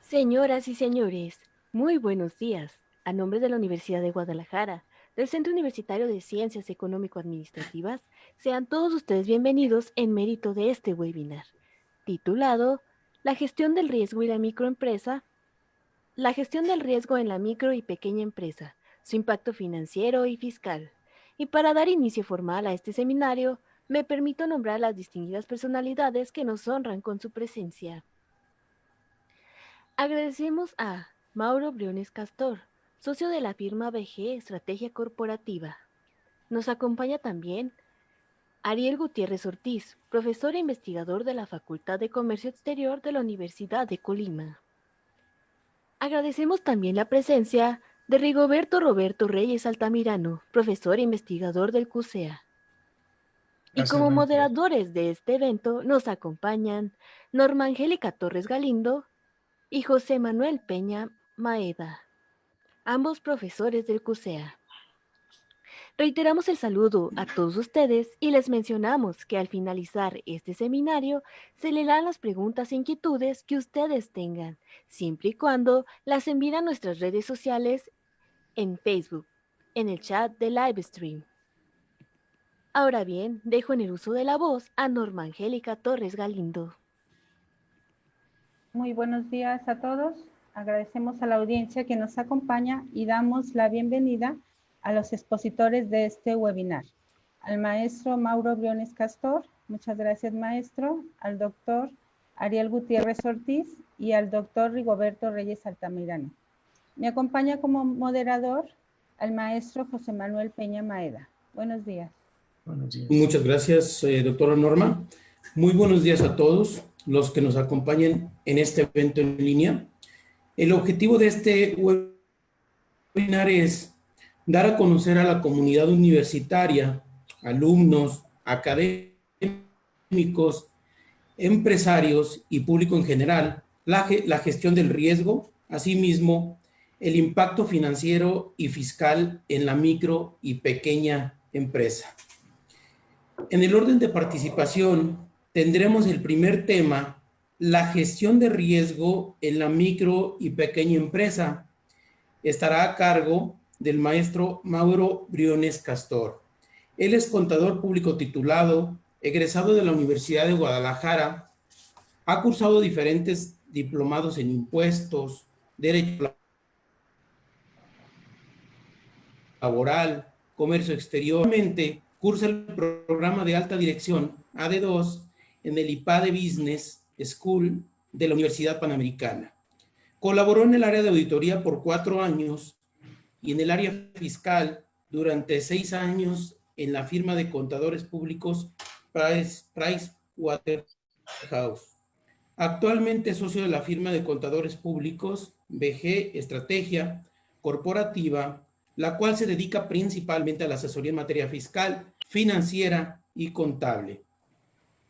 Señoras y señores, muy buenos días. A nombre de la Universidad de Guadalajara, del Centro Universitario de Ciencias Económico-Administrativas, sean todos ustedes bienvenidos en mérito de este webinar, titulado La gestión del riesgo y la microempresa, la gestión del riesgo en la micro y pequeña empresa, su impacto financiero y fiscal. Y para dar inicio formal a este seminario, me permito nombrar a las distinguidas personalidades que nos honran con su presencia. Agradecemos a Mauro Briones Castor, socio de la firma BG Estrategia Corporativa. Nos acompaña también Ariel Gutiérrez Ortiz, profesor e investigador de la Facultad de Comercio Exterior de la Universidad de Colima. Agradecemos también la presencia de Rigoberto Roberto Reyes Altamirano, profesor e investigador del CUSEA. Y Gracias, como buenos días. moderadores de este evento nos acompañan Norma Angélica Torres Galindo y José Manuel Peña Maeda, ambos profesores del CUSEA. Reiteramos el saludo a todos ustedes y les mencionamos que al finalizar este seminario se leerán las preguntas e inquietudes que ustedes tengan, siempre y cuando las envíen a nuestras redes sociales en Facebook, en el chat de Livestream. Ahora bien, dejo en el uso de la voz a Norma Angélica Torres Galindo. Muy buenos días a todos. Agradecemos a la audiencia que nos acompaña y damos la bienvenida a los expositores de este webinar. Al maestro Mauro Briones Castor, muchas gracias maestro, al doctor Ariel Gutiérrez Ortiz y al doctor Rigoberto Reyes Altamirano. Me acompaña como moderador al maestro José Manuel Peña Maeda. Buenos días. Buenos días. Muchas gracias, doctora Norma. Muy buenos días a todos los que nos acompañen en este evento en línea. El objetivo de este webinar es dar a conocer a la comunidad universitaria, alumnos, académicos, empresarios y público en general, la gestión del riesgo, asimismo, el impacto financiero y fiscal en la micro y pequeña empresa. En el orden de participación, tendremos el primer tema, la gestión de riesgo en la micro y pequeña empresa. Estará a cargo del maestro Mauro Briones Castor. Él es contador público titulado, egresado de la Universidad de Guadalajara, ha cursado diferentes diplomados en impuestos, derecho laboral, comercio exterior. Actualmente cursa el programa de alta dirección AD2 en el IPADE Business School de la Universidad Panamericana. Colaboró en el área de auditoría por 4 años y en el área fiscal durante 6 años en la firma de contadores públicos Pricewaterhouse. Actualmente es socio de la firma de contadores públicos BG Estrategia Corporativa, la cual se dedica principalmente a la asesoría en materia fiscal, financiera y contable.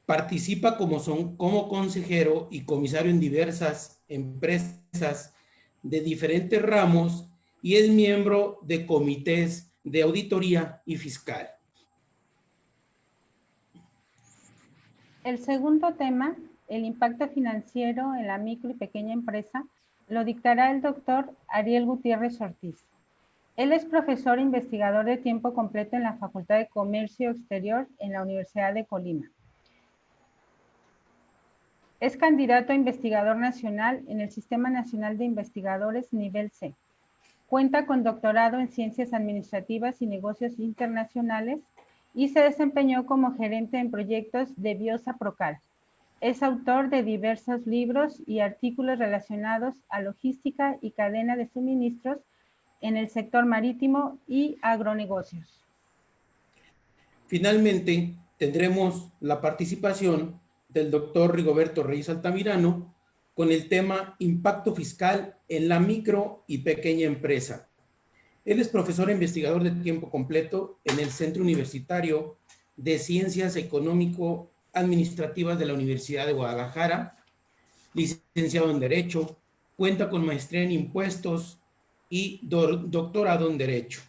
Participa como consejero y comisario en diversas empresas de diferentes ramos y es miembro de comités de auditoría y fiscal. El segundo tema, el impacto financiero en la micro y pequeña empresa, lo dictará el doctor Ariel Gutiérrez Ortiz. Él es profesor e investigador de tiempo completo en la Facultad de Comercio Exterior en la Universidad de Colima. Es candidato a investigador nacional en el Sistema Nacional de Investigadores Nivel C. Cuenta con doctorado en Ciencias Administrativas y Negocios Internacionales y se desempeñó como gerente en proyectos de Biosa Procal. Es autor de diversos libros y artículos relacionados a logística y cadena de suministros en el sector marítimo y agronegocios. Finalmente, tendremos la participación del doctor Rigoberto Reyes Altamirano con el tema Impacto fiscal en la micro y pequeña empresa. Él es profesor e investigador de tiempo completo en el Centro Universitario de Ciencias Económico-Administrativas de la Universidad de Guadalajara, licenciado en Derecho, cuenta con maestría en Impuestos y doctorado en Derecho.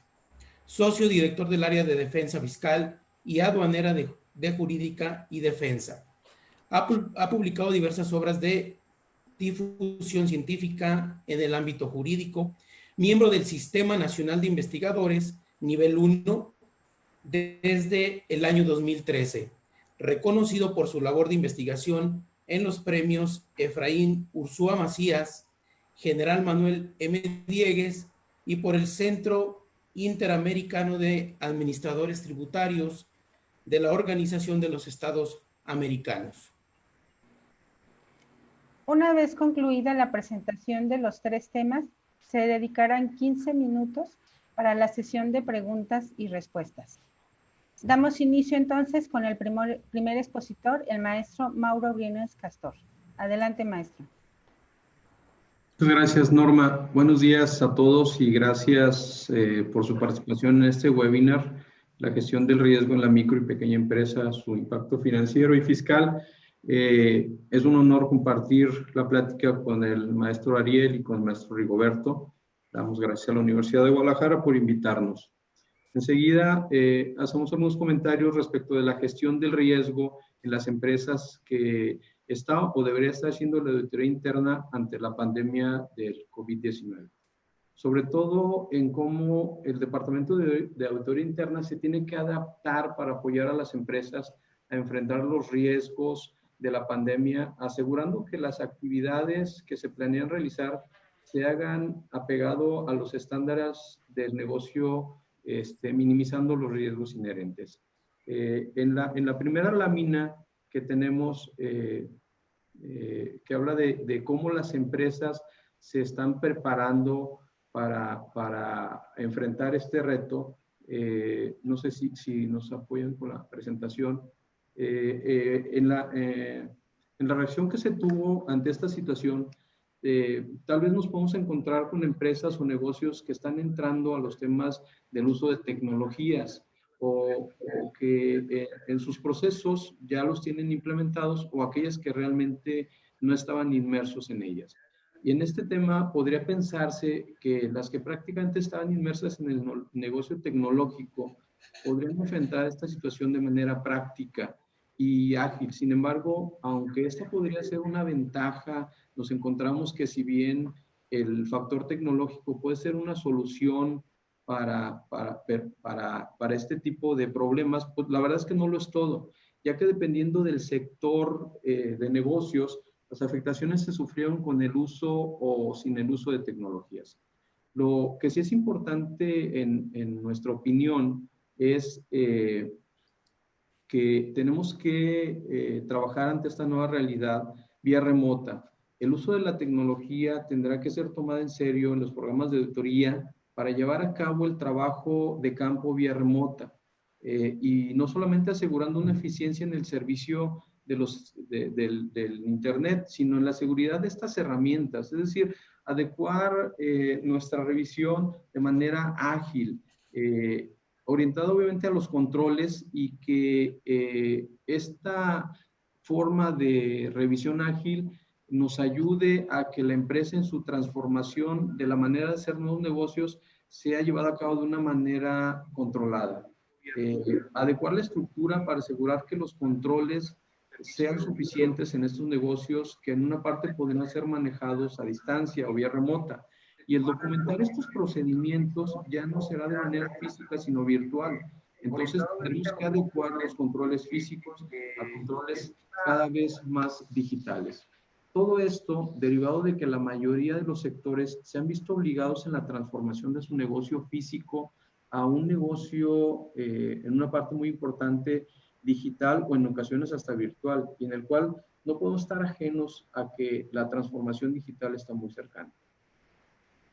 Socio director del área de Defensa Fiscal y aduanera de Jurídica y Defensa. Ha publicado diversas obras de difusión científica en el ámbito jurídico, miembro del Sistema Nacional de Investigadores, nivel 1, desde el año 2013, reconocido por su labor de investigación en los premios Efraín Ursúa Macías, General Manuel M. Diegues y por el Centro Interamericano de Administradores Tributarios de la Organización de los Estados Americanos. Una vez concluida la presentación de los 3 temas, se dedicarán 15 minutos para la sesión de preguntas y respuestas. Damos inicio entonces con el primer expositor, el maestro Mauro Briones Castor. Adelante, maestro. Muchas gracias, Norma. Buenos días a todos y gracias por su participación en este webinar, la gestión del riesgo en la micro y pequeña empresa, su impacto financiero y fiscal. Es un honor compartir la plática con el maestro Ariel y con el maestro Rigoberto. Damos gracias a la Universidad de Guadalajara por invitarnos. Enseguida hacemos algunos comentarios respecto de la gestión del riesgo en las empresas que está o debería estar haciendo la auditoría interna ante la pandemia del COVID-19. Sobre todo en cómo el Departamento de Auditoría Interna se tiene que adaptar para apoyar a las empresas a enfrentar los riesgos de la pandemia, asegurando que las actividades que se planean realizar se hagan apegado a los estándares del negocio, minimizando los riesgos inherentes. En la primera lámina que tenemos, que habla de cómo las empresas se están preparando para enfrentar este reto. No sé si nos apoyan con la presentación. En la reacción que se tuvo ante esta situación, tal vez nos podemos encontrar con empresas o negocios que están entrando a los temas del uso de tecnologías o que en sus procesos ya los tienen implementados, o aquellas que realmente no estaban inmersos en ellas. Y en este tema podría pensarse que las que prácticamente estaban inmersas en el negocio tecnológico podrían enfrentar esta situación de manera práctica y ágil. Sin embargo, aunque esta podría ser una ventaja, nos encontramos que si bien el factor tecnológico puede ser una solución para este tipo de problemas, pues la verdad es que no lo es todo, ya que dependiendo del sector de negocios, las afectaciones se sufrieron con el uso o sin el uso de tecnologías. Lo que sí es importante en nuestra opinión es que tenemos que trabajar ante esta nueva realidad vía remota. El uso de la tecnología tendrá que ser tomada en serio en los programas de auditoría para llevar a cabo el trabajo de campo vía remota, y no solamente asegurando una eficiencia en el servicio del Internet, sino en la seguridad de estas herramientas, es decir, adecuar nuestra revisión de manera ágil, orientado obviamente a los controles, y que esta forma de revisión ágil nos ayude a que la empresa en su transformación de la manera de hacer nuevos negocios sea llevada a cabo de una manera controlada. Adecuar la estructura para asegurar que los controles sean suficientes en estos negocios que en una parte podrán ser manejados a distancia o vía remota. Y el documentar estos procedimientos ya no será de manera física, sino virtual. Entonces, tenemos que adecuar los controles físicos a controles cada vez más digitales. Todo esto derivado de que la mayoría de los sectores se han visto obligados en la transformación de su negocio físico a un negocio, en una parte muy importante, digital o en ocasiones hasta virtual, y en el cual no podemos estar ajenos a que la transformación digital está muy cercana.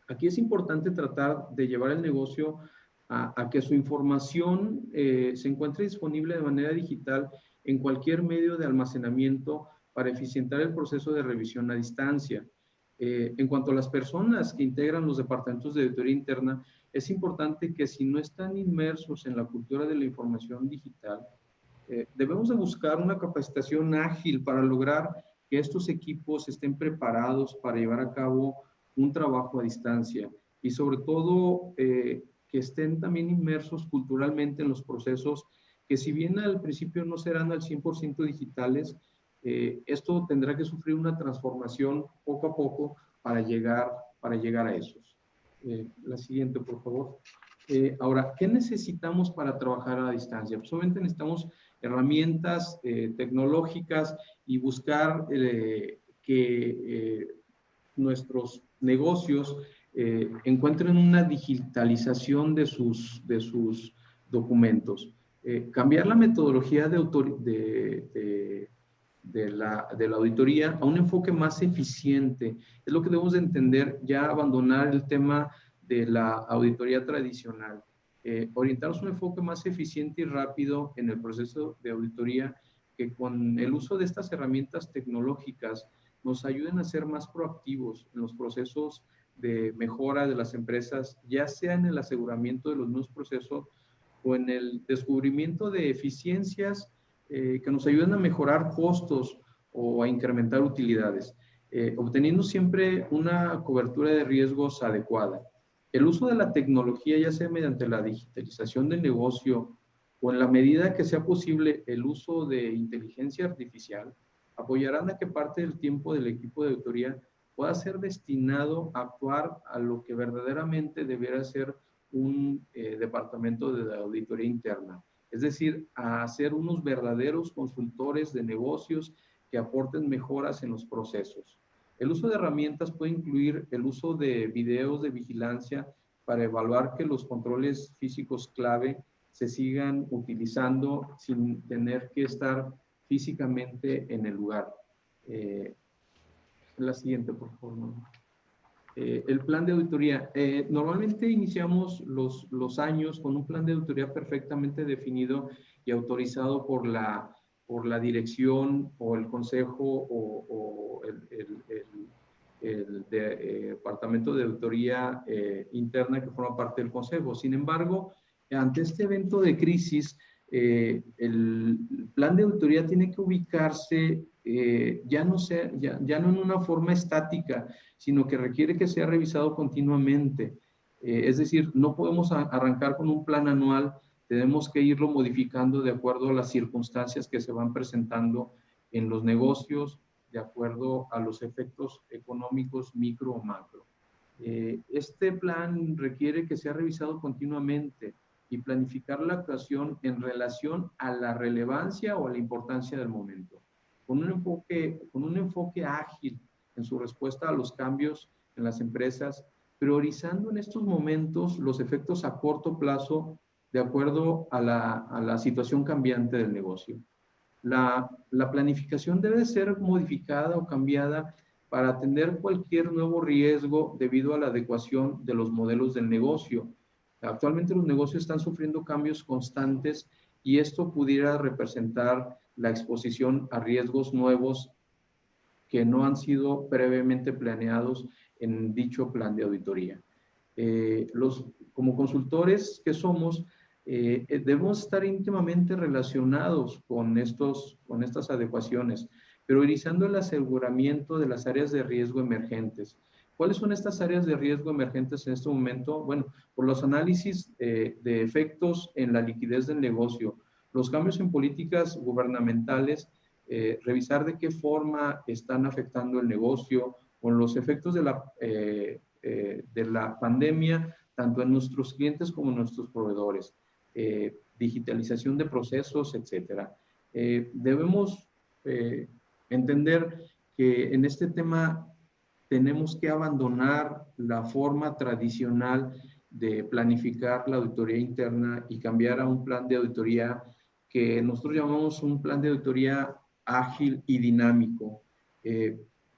Aquí es importante tratar de llevar el negocio a que su información se encuentre disponible de manera digital en cualquier medio de almacenamiento para eficientar el proceso de revisión a distancia. En cuanto a las personas que integran los departamentos de auditoría interna, es importante que si no están inmersos en la cultura de la información digital, debemos de buscar una capacitación ágil para lograr que estos equipos estén preparados para llevar a cabo un trabajo a distancia, y sobre todo que estén también inmersos culturalmente en los procesos que, si bien al principio no serán al 100% digitales, Esto tendrá que sufrir una transformación poco a poco para llegar a esos. La siguiente, por favor. Ahora, ¿qué necesitamos para trabajar a distancia? Pues obviamente necesitamos herramientas tecnológicas y buscar que nuestros negocios encuentren una digitalización de sus documentos. Cambiar la metodología de la auditoría a un enfoque más eficiente. Es lo que debemos de entender, ya abandonar el tema de la auditoría tradicional. Orientarnos a un enfoque más eficiente y rápido en el proceso de auditoría, que con el uso de estas herramientas tecnológicas nos ayuden a ser más proactivos en los procesos de mejora de las empresas, ya sea en el aseguramiento de los nuevos procesos o en el descubrimiento de eficiencias que nos ayuden a mejorar costos o a incrementar utilidades, obteniendo siempre una cobertura de riesgos adecuada. El uso de la tecnología, ya sea mediante la digitalización del negocio o en la medida que sea posible el uso de inteligencia artificial, apoyarán a que parte del tiempo del equipo de auditoría pueda ser destinado a actuar a lo que verdaderamente debiera ser un departamento de auditoría interna. Es decir, a ser unos verdaderos consultores de negocios que aporten mejoras en los procesos. El uso de herramientas puede incluir el uso de videos de vigilancia para evaluar que los controles físicos clave se sigan utilizando sin tener que estar físicamente en el lugar. La siguiente, por favor. El plan de auditoría. Normalmente iniciamos los años con un plan de auditoría perfectamente definido y autorizado por la dirección o el consejo o el departamento de auditoría interna que forma parte del consejo. Sin embargo, ante este evento de crisis, el plan de auditoría tiene que ubicarse ya no en una forma estática, sino que requiere que sea revisado continuamente. Es decir, no podemos arrancar con un plan anual, tenemos que irlo modificando de acuerdo a las circunstancias que se van presentando en los negocios, de acuerdo a los efectos económicos micro o macro. Este plan requiere que sea revisado continuamente y planificar la actuación en relación a la relevancia o a la importancia del momento, con un enfoque ágil en su respuesta a los cambios en las empresas, priorizando en estos momentos los efectos a corto plazo de acuerdo a la situación cambiante del negocio. La planificación debe ser modificada o cambiada para atender cualquier nuevo riesgo debido a la adecuación de los modelos del negocio. Actualmente los negocios están sufriendo cambios constantes y esto pudiera representar la exposición a riesgos nuevos que no han sido previamente planeados en dicho plan de auditoría. Como consultores que somos, debemos estar íntimamente relacionados con estas adecuaciones, priorizando el aseguramiento de las áreas de riesgo emergentes. ¿Cuáles son estas áreas de riesgo emergentes en este momento? Bueno, por los análisis de efectos en la liquidez del negocio, los cambios en políticas gubernamentales, revisar de qué forma están afectando el negocio, con los efectos de la pandemia, tanto en nuestros clientes como en nuestros proveedores, digitalización de procesos, etcétera. Debemos entender que en este tema tenemos que abandonar la forma tradicional de planificar la auditoría interna y cambiar a un plan de auditoría que nosotros llamamos un plan de auditoría ágil y dinámico.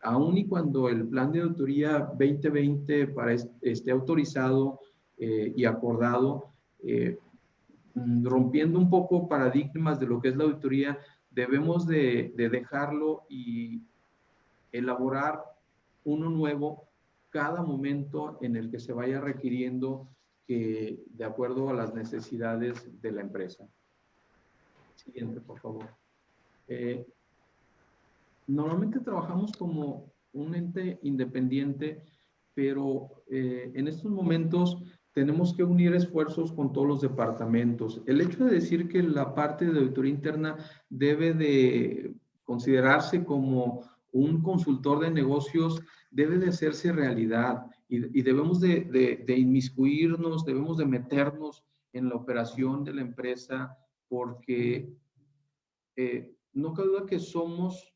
Aún y cuando el plan de auditoría 2020 esté autorizado y acordado, rompiendo un poco paradigmas de lo que es la auditoría, debemos de dejarlo y elaborar uno nuevo cada momento en el que se vaya requiriendo de acuerdo a las necesidades de la empresa. Siguiente, por favor. Normalmente trabajamos como un ente independiente, pero en estos momentos tenemos que unir esfuerzos con todos los departamentos. El hecho de decir que la parte de auditoría interna debe de considerarse como un consultor de negocios debe de hacerse realidad y debemos de inmiscuirnos, debemos de meternos en la operación de la empresa porque no cabe duda que somos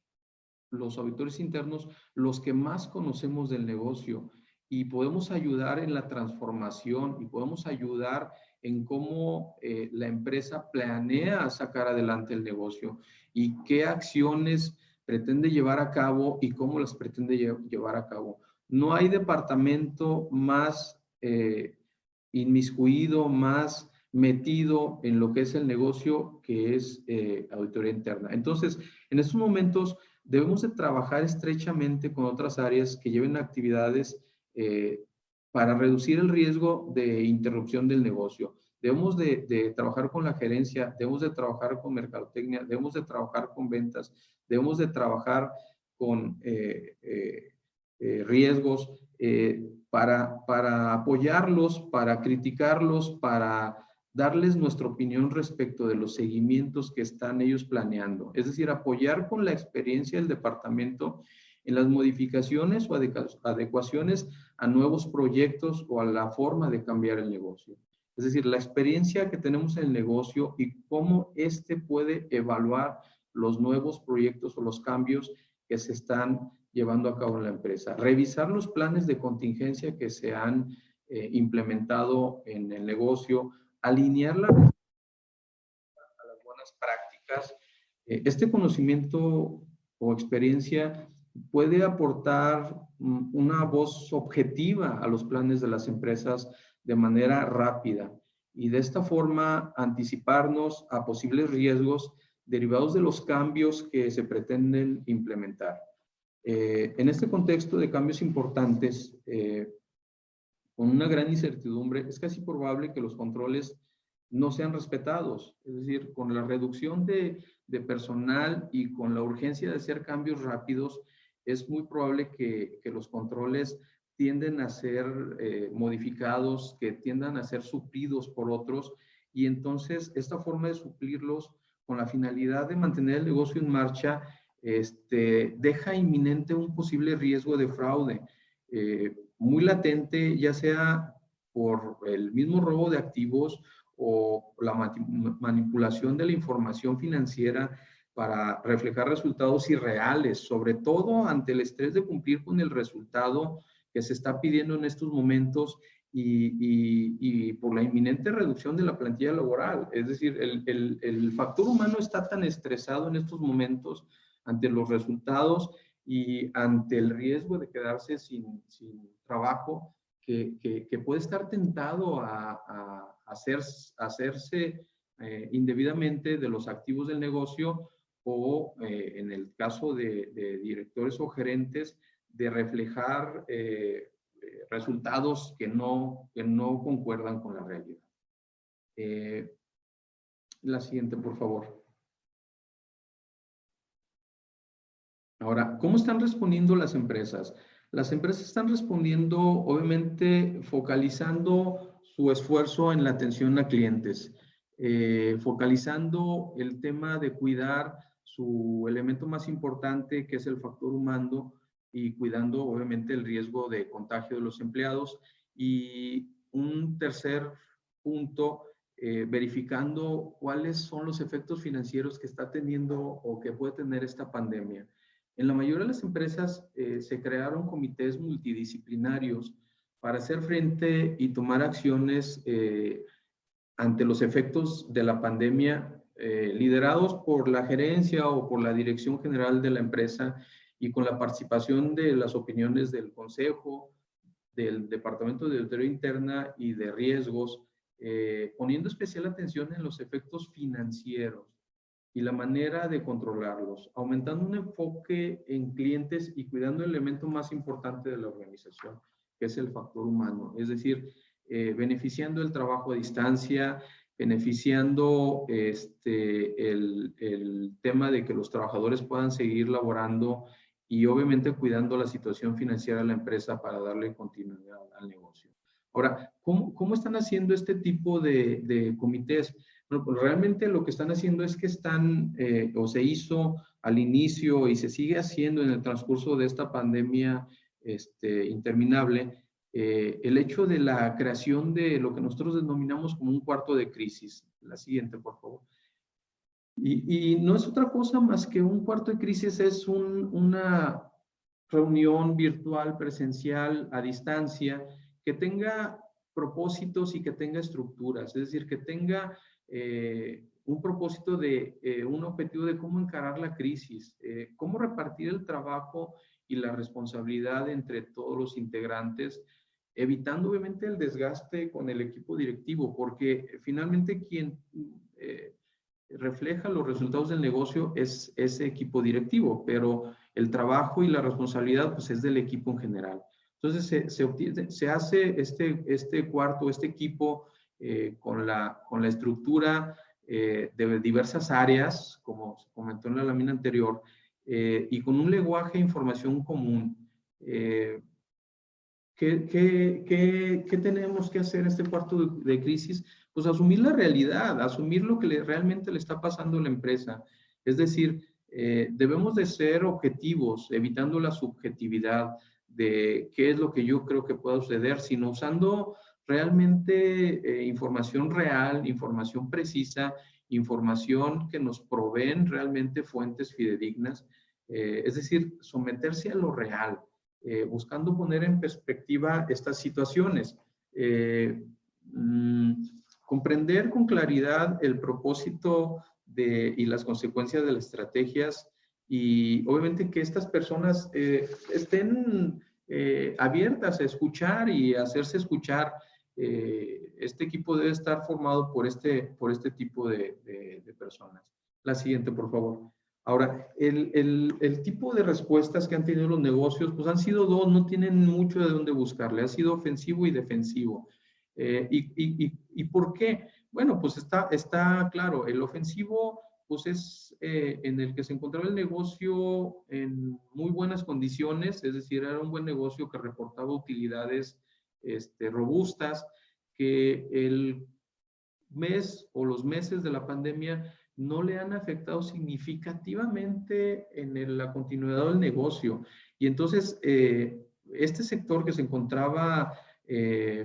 los auditores internos los que más conocemos del negocio y podemos ayudar en la transformación y podemos ayudar en cómo la empresa planea sacar adelante el negocio y qué acciones pretende llevar a cabo y cómo las pretende llevar a cabo. No hay departamento más inmiscuido, más metido en lo que es el negocio que es auditoría interna. Entonces, en estos momentos debemos de trabajar estrechamente con otras áreas que lleven actividades para reducir el riesgo de interrupción del negocio. Debemos de trabajar con la gerencia, debemos de trabajar con mercadotecnia, debemos de trabajar con ventas, debemos de trabajar con riesgos para apoyarlos, para criticarlos, para darles nuestra opinión respecto de los seguimientos que están ellos planeando. Es decir, apoyar con la experiencia del departamento en las modificaciones o adecuaciones a nuevos proyectos o a la forma de cambiar el negocio. Es decir, la experiencia que tenemos en el negocio y cómo éste puede evaluar los nuevos proyectos o los cambios que se están llevando a cabo en la empresa. Revisar los planes de contingencia que se han implementado en el negocio, alinearla a las buenas prácticas. Este conocimiento o experiencia puede aportar una voz objetiva a los planes de las empresas de manera rápida y de esta forma anticiparnos a posibles riesgos derivados de los cambios que se pretenden implementar. En este contexto de cambios importantes, con una gran incertidumbre, es casi probable que los controles no sean respetados. Es decir, con la reducción de personal y con la urgencia de hacer cambios rápidos, es muy probable que los controles tienden a ser modificados, que tiendan a ser suplidos por otros, y entonces esta forma de suplirlos con la finalidad de mantener el negocio en marcha, deja inminente un posible riesgo de fraude, muy latente, ya sea por el mismo robo de activos o la manipulación de la información financiera para reflejar resultados irreales, sobre todo ante el estrés de cumplir con el resultado que se está pidiendo en estos momentos y por la inminente reducción de la plantilla laboral. Es decir, el factor humano está tan estresado en estos momentos ante los resultados y ante el riesgo de quedarse sin trabajo, que puede estar tentado a hacerse indebidamente de los activos del negocio o, en el caso de directores o gerentes, de reflejar resultados que no concuerdan con la realidad. La siguiente, por favor. Ahora, ¿cómo están respondiendo las empresas? Las empresas están respondiendo, obviamente, focalizando su esfuerzo en la atención a clientes, focalizando el tema de cuidar su elemento más importante, que es el factor humano, y cuidando, obviamente, el riesgo de contagio de los empleados. Y un tercer punto, verificando cuáles son los efectos financieros que está teniendo o que puede tener esta pandemia. En la mayoría de las empresas se crearon comités multidisciplinarios para hacer frente y tomar acciones ante los efectos de la pandemia, liderados por la gerencia o por la dirección general de la empresa y con la participación de las opiniones del consejo, del Departamento de Auditoría Interna y de Riesgos, poniendo especial atención en los efectos financieros y la manera de controlarlos, aumentando un enfoque en clientes y cuidando el elemento más importante de la organización, que es el factor humano. Es decir, beneficiando el trabajo a distancia, beneficiando el tema de que los trabajadores puedan seguir laborando y obviamente cuidando la situación financiera de la empresa para darle continuidad al negocio. Ahora, ¿cómo están haciendo este tipo de comités? Bueno, pues realmente lo que están haciendo es que están, o se hizo al inicio y se sigue haciendo en el transcurso de esta pandemia interminable, el hecho de la creación de lo que nosotros denominamos como un cuarto de crisis. La siguiente, por favor. Y no es otra cosa más que un cuarto de crisis, es una reunión virtual, presencial, a distancia, que tenga propósitos y que tenga estructuras, es decir, que tenga un propósito de un objetivo de cómo encarar la crisis, cómo repartir el trabajo y la responsabilidad entre todos los integrantes, evitando obviamente el desgaste con el equipo directivo, porque finalmente quien refleja los resultados del negocio es ese equipo directivo, pero el trabajo y la responsabilidad pues es del equipo en general. Entonces se hace este cuarto, este equipo con la estructura de diversas áreas, como se comentó en la lámina anterior, y con un lenguaje de información común. ¿Qué tenemos que hacer en este cuarto de crisis? Pues asumir la realidad, asumir lo que realmente le está pasando a la empresa. Es decir, debemos de ser objetivos, evitando la subjetividad de qué es lo que yo creo que pueda suceder, sino usando realmente información real, información precisa, información que nos proveen realmente fuentes fidedignas, es decir, someterse a lo real. Buscando poner en perspectiva estas situaciones. Comprender con claridad el propósito y las consecuencias de las estrategias y obviamente que estas personas estén abiertas a escuchar y a hacerse escuchar. Este equipo debe estar formado por este tipo de personas. La siguiente, por favor. Ahora, el tipo de respuestas que han tenido los negocios, pues han sido dos, no tienen mucho de dónde buscarle, ha sido ofensivo y defensivo. ¿Y por qué? Bueno, pues está claro, el ofensivo pues es en el que se encontraba el negocio en muy buenas condiciones, es decir, era un buen negocio que reportaba utilidades robustas, que el mes o los meses de la pandemia no le han afectado significativamente en la continuidad del negocio. Y entonces, este sector que se encontraba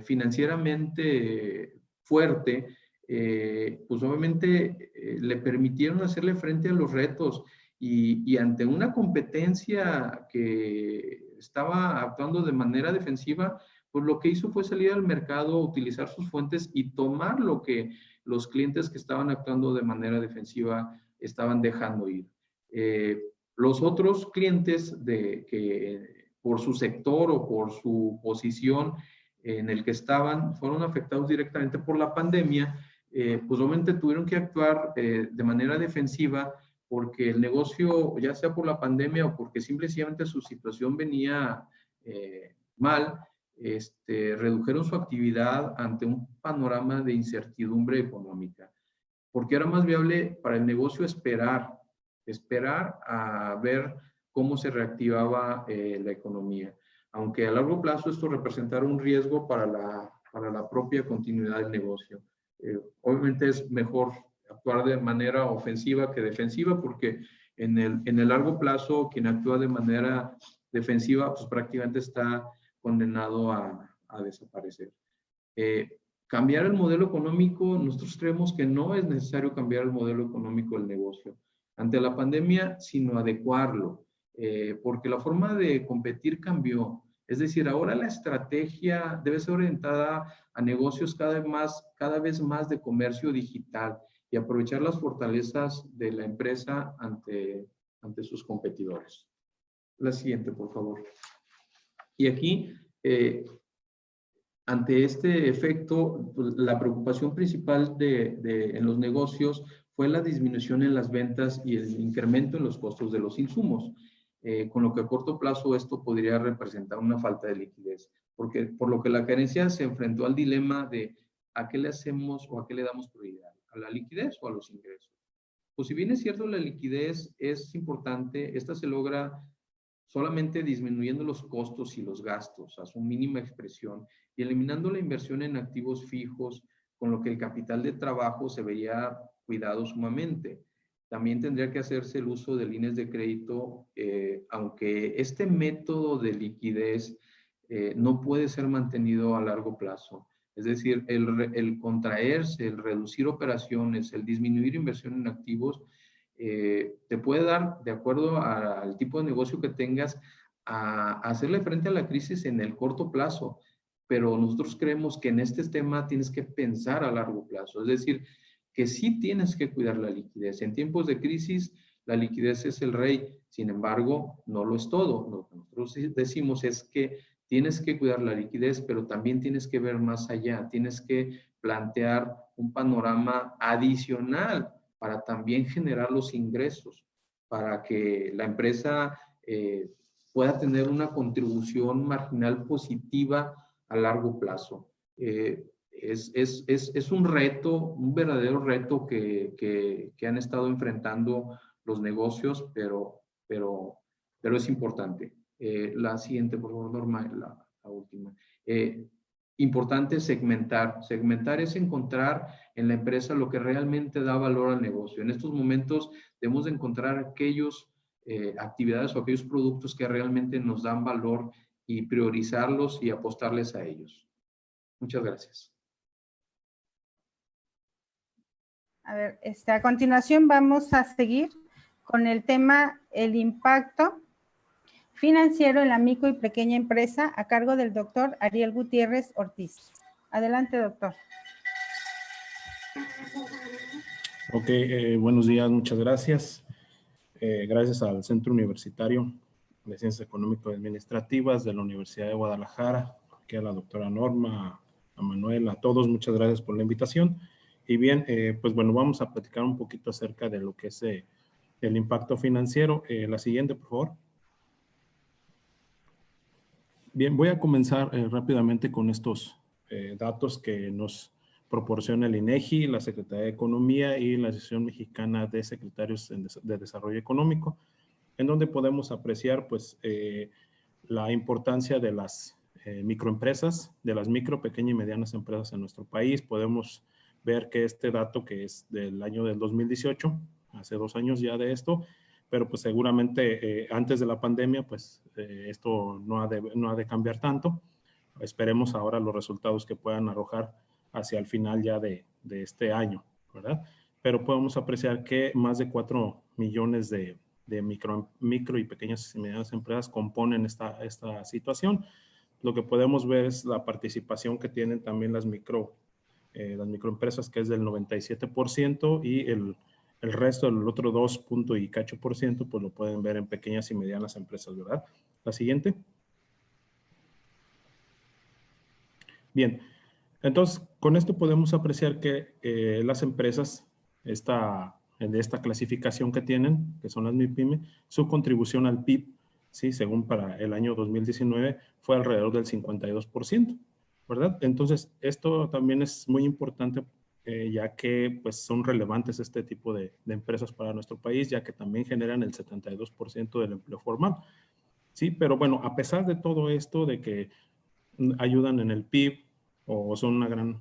financieramente fuerte, pues obviamente le permitieron hacerle frente a los retos y ante una competencia que estaba actuando de manera defensiva, pues lo que hizo fue salir al mercado, utilizar sus fuentes y tomar lo que los clientes que estaban actuando de manera defensiva estaban dejando ir. Los otros clientes que por su sector o por su posición en el que estaban fueron afectados directamente por la pandemia, pues obviamente tuvieron que actuar de manera defensiva porque el negocio, ya sea por la pandemia o porque simplemente su situación venía mal, redujeron su actividad ante un panorama de incertidumbre económica, porque era más viable para el negocio esperar a ver cómo se reactivaba la economía, aunque a largo plazo esto representara un riesgo para la propia continuidad del negocio. Obviamente es mejor actuar de manera ofensiva que defensiva, porque en el largo plazo quien actúa de manera defensiva pues prácticamente está condenado a desaparecer. Cambiar el modelo económico, nosotros creemos que no es necesario cambiar el modelo económico del negocio ante la pandemia, sino adecuarlo, porque la forma de competir cambió. Es decir, ahora la estrategia debe ser orientada a negocios cada vez más de comercio digital y aprovechar las fortalezas de la empresa ante sus competidores. La siguiente, por favor. Y aquí, ante este efecto, pues, la preocupación principal en los negocios fue la disminución en las ventas y el incremento en los costos de los insumos, con lo que a corto plazo esto podría representar una falta de liquidez, por lo que la gerencia se enfrentó al dilema de a qué le hacemos o a qué le damos prioridad, a la liquidez o a los ingresos. Pues si bien es cierto la liquidez es importante, esta se logra solamente disminuyendo los costos y los gastos a su mínima expresión y eliminando la inversión en activos fijos con lo que el capital de trabajo se veía cuidado sumamente. También tendría que hacerse el uso de líneas de crédito, aunque este método de liquidez no puede ser mantenido a largo plazo. Es decir, el contraerse, el reducir operaciones, el disminuir inversión en activos, te puede dar, de acuerdo al tipo de negocio que tengas, a hacerle frente a la crisis en el corto plazo. Pero nosotros creemos que en este tema tienes que pensar a largo plazo. Es decir, que sí tienes que cuidar la liquidez. En tiempos de crisis, la liquidez es el rey. Sin embargo, no lo es todo. Lo que nosotros decimos es que tienes que cuidar la liquidez, pero también tienes que ver más allá. Tienes que plantear un panorama adicional para también generar los ingresos, para que la empresa pueda tener una contribución marginal positiva a largo plazo. Es un reto, un verdadero reto que han estado enfrentando los negocios, pero es importante. La siguiente, por favor, Norma, la última. Importante segmentar. Segmentar es encontrar en la empresa lo que realmente da valor al negocio. En estos momentos debemos de encontrar aquellos actividades o aquellos productos que realmente nos dan valor y priorizarlos y apostarles a ellos. Muchas gracias. A ver, a continuación vamos a seguir con el tema el impacto financiero en la micro y pequeña empresa a cargo del doctor Ariel Gutiérrez Ortiz. Adelante, doctor. Ok, buenos días, muchas gracias. Gracias al Centro Universitario de Ciencias Económicas y Administrativas de la Universidad de Guadalajara, aquí a la doctora Norma, a Manuel, a todos, muchas gracias por la invitación. Y bien, pues bueno, vamos a platicar un poquito acerca de lo que es el impacto financiero. La siguiente, por favor. Bien, voy a comenzar rápidamente con estos datos que nos proporciona el INEGI, la Secretaría de Economía y la Asociación Mexicana de Secretarios de Desarrollo Económico, en donde podemos apreciar pues la importancia de las microempresas, de las micro, pequeñas y medianas empresas en nuestro país. Podemos ver que este dato, que es del año del 2018, hace 2 años ya de esto, pero pues seguramente antes de la pandemia pues esto no ha de cambiar tanto. Esperemos ahora los resultados que puedan arrojar hacia el final ya de este año, ¿verdad? Pero podemos apreciar que más de 4 millones de micro y pequeñas y medianas empresas componen esta situación. Lo que podemos ver es la participación que tienen también las microempresas, que es del 97%, y el resto, el otro 2% pues lo pueden ver en pequeñas y medianas empresas, ¿verdad? La siguiente. Bien, entonces con esto podemos apreciar que las empresas, de esta clasificación que tienen, que son las MIPYME, su contribución al PIB, ¿sí? Según para el año 2019, fue alrededor del 52%, ¿verdad? Entonces, esto también es muy importante, ya que pues, son relevantes este tipo de empresas para nuestro país, ya que también generan el 72% del empleo formal, ¿sí? Pero bueno, a pesar de todo esto, de que ayudan en el PIB o son una gran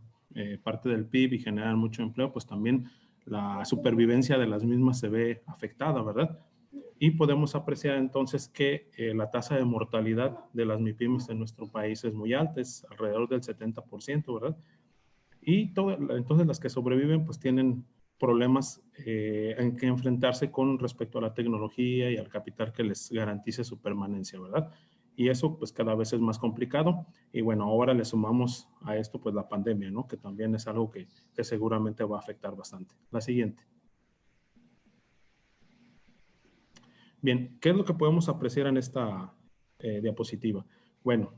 parte del PIB y generan mucho empleo, pues también la supervivencia de las mismas se ve afectada, ¿verdad? Y podemos apreciar entonces que la tasa de mortalidad de las MIPYMES en nuestro país es muy alta, es alrededor del 70%, ¿verdad? Y entonces las que sobreviven pues tienen problemas en que enfrentarse con respecto a la tecnología y al capital que les garantice su permanencia, ¿verdad? Y eso pues cada vez es más complicado. Y bueno, ahora le sumamos a esto pues la pandemia, ¿no? Que también es algo que seguramente va a afectar bastante. La siguiente. Bien, ¿qué es lo que podemos apreciar en esta diapositiva? Bueno,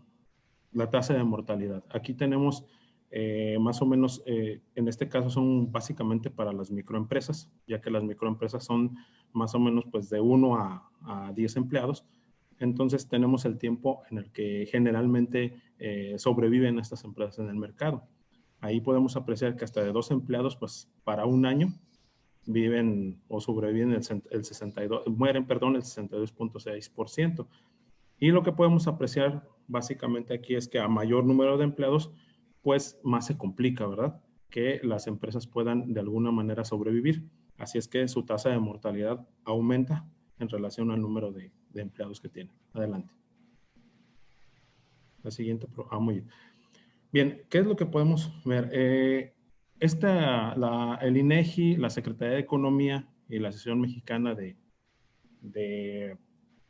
la tasa de mortalidad. Aquí tenemos más o menos, en este caso son básicamente para las microempresas, ya que las microempresas son más o menos pues de 1 a 10 empleados. Entonces tenemos el tiempo en el que generalmente sobreviven estas empresas en el mercado. Ahí podemos apreciar que hasta de 2 empleados, pues para 1 año, viven o sobreviven el 62.6%. Y lo que podemos apreciar básicamente aquí es que a mayor número de empleados, pues más se complica, ¿verdad? que las empresas puedan de alguna manera sobrevivir. Así es que su tasa de mortalidad aumenta en relación al número de empleados que tienen. Adelante. La siguiente. Muy bien. Bien, ¿qué es lo que podemos ver? El INEGI, la Secretaría de Economía y la Asociación Mexicana de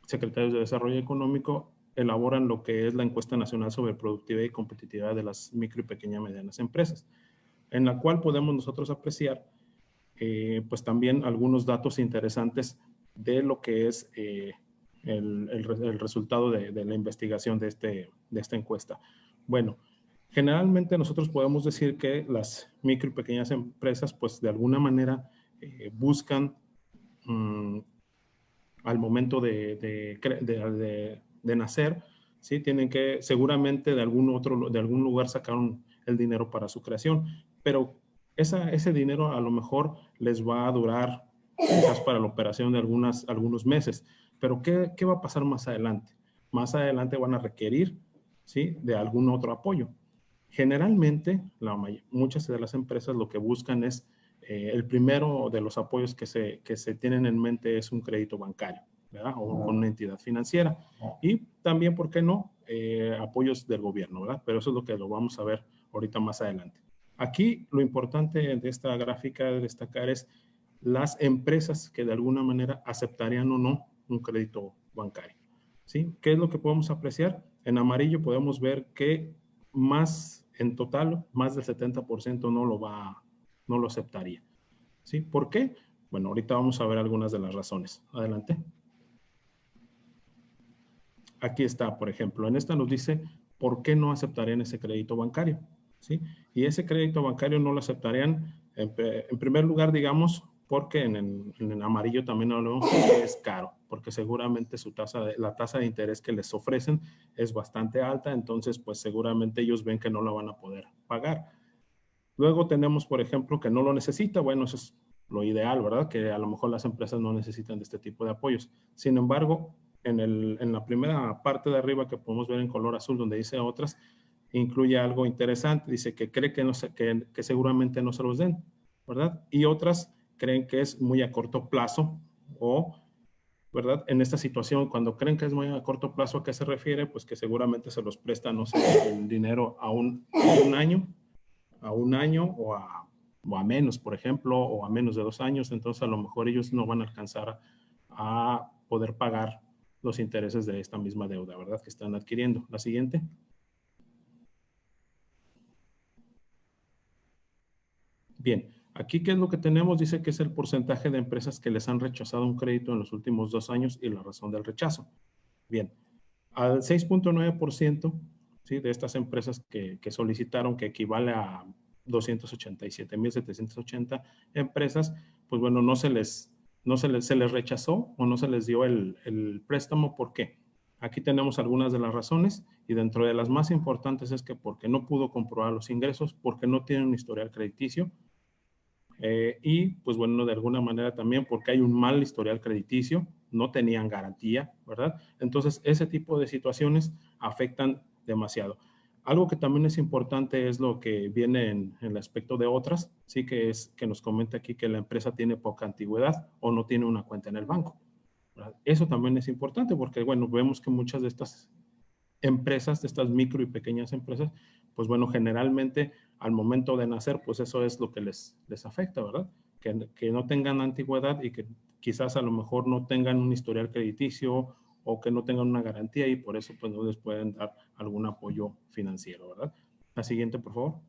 Secretarios de Desarrollo Económico elaboran lo que es la Encuesta Nacional sobre Productividad y Competitividad de las Micro y Pequeñas y Medianas Empresas, en la cual podemos nosotros apreciar pues también algunos datos interesantes de lo que es el resultado de la investigación de esta encuesta. Bueno, generalmente nosotros podemos decir que las micro y pequeñas empresas pues de alguna manera buscan al momento de nacer, ¿sí? Tienen que seguramente de algún lugar sacar el dinero para su creación, pero ese dinero a lo mejor les va a durar quizás para la operación de algunos meses, pero ¿qué va a pasar más adelante? Más adelante van a requerir, ¿sí?, de algún otro apoyo. Generalmente, muchas de las empresas lo que buscan es, el primero de los apoyos que se tienen en mente es un crédito bancario, ¿verdad? O con una entidad financiera. Y también, ¿por qué no? Apoyos del gobierno, ¿verdad? Pero eso es lo que lo vamos a ver ahorita más adelante. Aquí lo importante de esta gráfica de destacar es las empresas que de alguna manera aceptarían o no un crédito bancario, ¿sí? ¿Qué es lo que podemos apreciar? En amarillo podemos ver que en total, más del 70% no lo aceptaría, ¿sí? ¿Por qué? Bueno, ahorita vamos a ver algunas de las razones. Adelante. Aquí está, por ejemplo, en esta nos dice por qué no aceptarían ese crédito bancario, ¿sí? Y ese crédito bancario no lo aceptarían, en primer lugar, digamos, porque en amarillo también hablamos que es caro, porque seguramente la tasa de interés que les ofrecen es bastante alta, entonces pues seguramente ellos ven que no la van a poder pagar. Luego tenemos, por ejemplo, que no lo necesita. Bueno, eso es lo ideal, ¿verdad? Que a lo mejor las empresas no necesitan de este tipo de apoyos. Sin embargo, en la primera parte de arriba que podemos ver en color azul, donde dice otras, incluye algo interesante. Dice que cree que seguramente no se los den, ¿verdad? Y otras creen que es muy a corto plazo o, ¿verdad? En esta situación, cuando creen que es muy a corto plazo, ¿a qué se refiere? Pues que seguramente se los prestan, no sé, el dinero a un año o a menos, por ejemplo, o a menos de 2 años, entonces a lo mejor ellos no van a alcanzar a poder pagar los intereses de esta misma deuda, ¿verdad? Que están adquiriendo. La siguiente. Bien, aquí ¿qué es lo que tenemos? Dice que es el porcentaje de empresas que les han rechazado un crédito en los últimos 2 años y la razón del rechazo. Bien, al 6.9%, ¿sí?, de estas empresas que solicitaron, que equivale a 287,780 empresas, pues bueno, se les rechazó o no se les dio el préstamo. ¿Por qué? Aquí tenemos algunas de las razones y dentro de las más importantes es que porque no pudo comprobar los ingresos, porque no tiene un historial crediticio y pues bueno, de alguna manera también porque hay un mal historial crediticio, no tenían garantía, ¿verdad? Entonces, ese tipo de situaciones afectan demasiado. Algo que también es importante es lo que viene en el aspecto de otras, sí, que es que nos comenta aquí que la empresa tiene poca antigüedad o no tiene una cuenta en el banco, ¿verdad? Eso también es importante porque, bueno, vemos que muchas de estas empresas, de estas micro y pequeñas empresas, pues bueno, generalmente al momento de nacer, pues eso es lo que les afecta, ¿verdad? Que no tengan antigüedad y que quizás a lo mejor no tengan un historial crediticio o que no tengan una garantía y por eso pues no les pueden dar algún apoyo financiero, ¿verdad? La siguiente, por favor.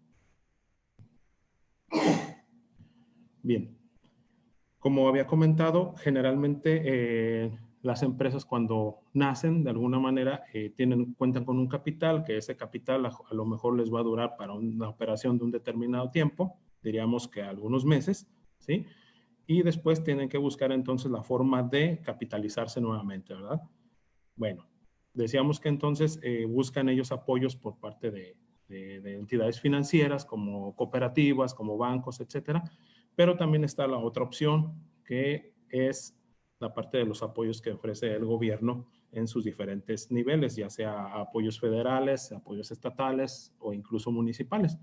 Bien. Como había comentado, generalmente las empresas cuando nacen de alguna manera cuentan con un capital, que ese capital a lo mejor les va a durar para una operación de un determinado tiempo, diríamos que algunos meses, ¿sí? Y después tienen que buscar entonces la forma de capitalizarse nuevamente, ¿verdad? Bueno, decíamos que entonces buscan ellos apoyos por parte de entidades financieras como cooperativas, como bancos, etcétera. Pero también está la otra opción, que es la parte de los apoyos que ofrece el gobierno en sus diferentes niveles, ya sea apoyos federales, apoyos estatales o incluso municipales.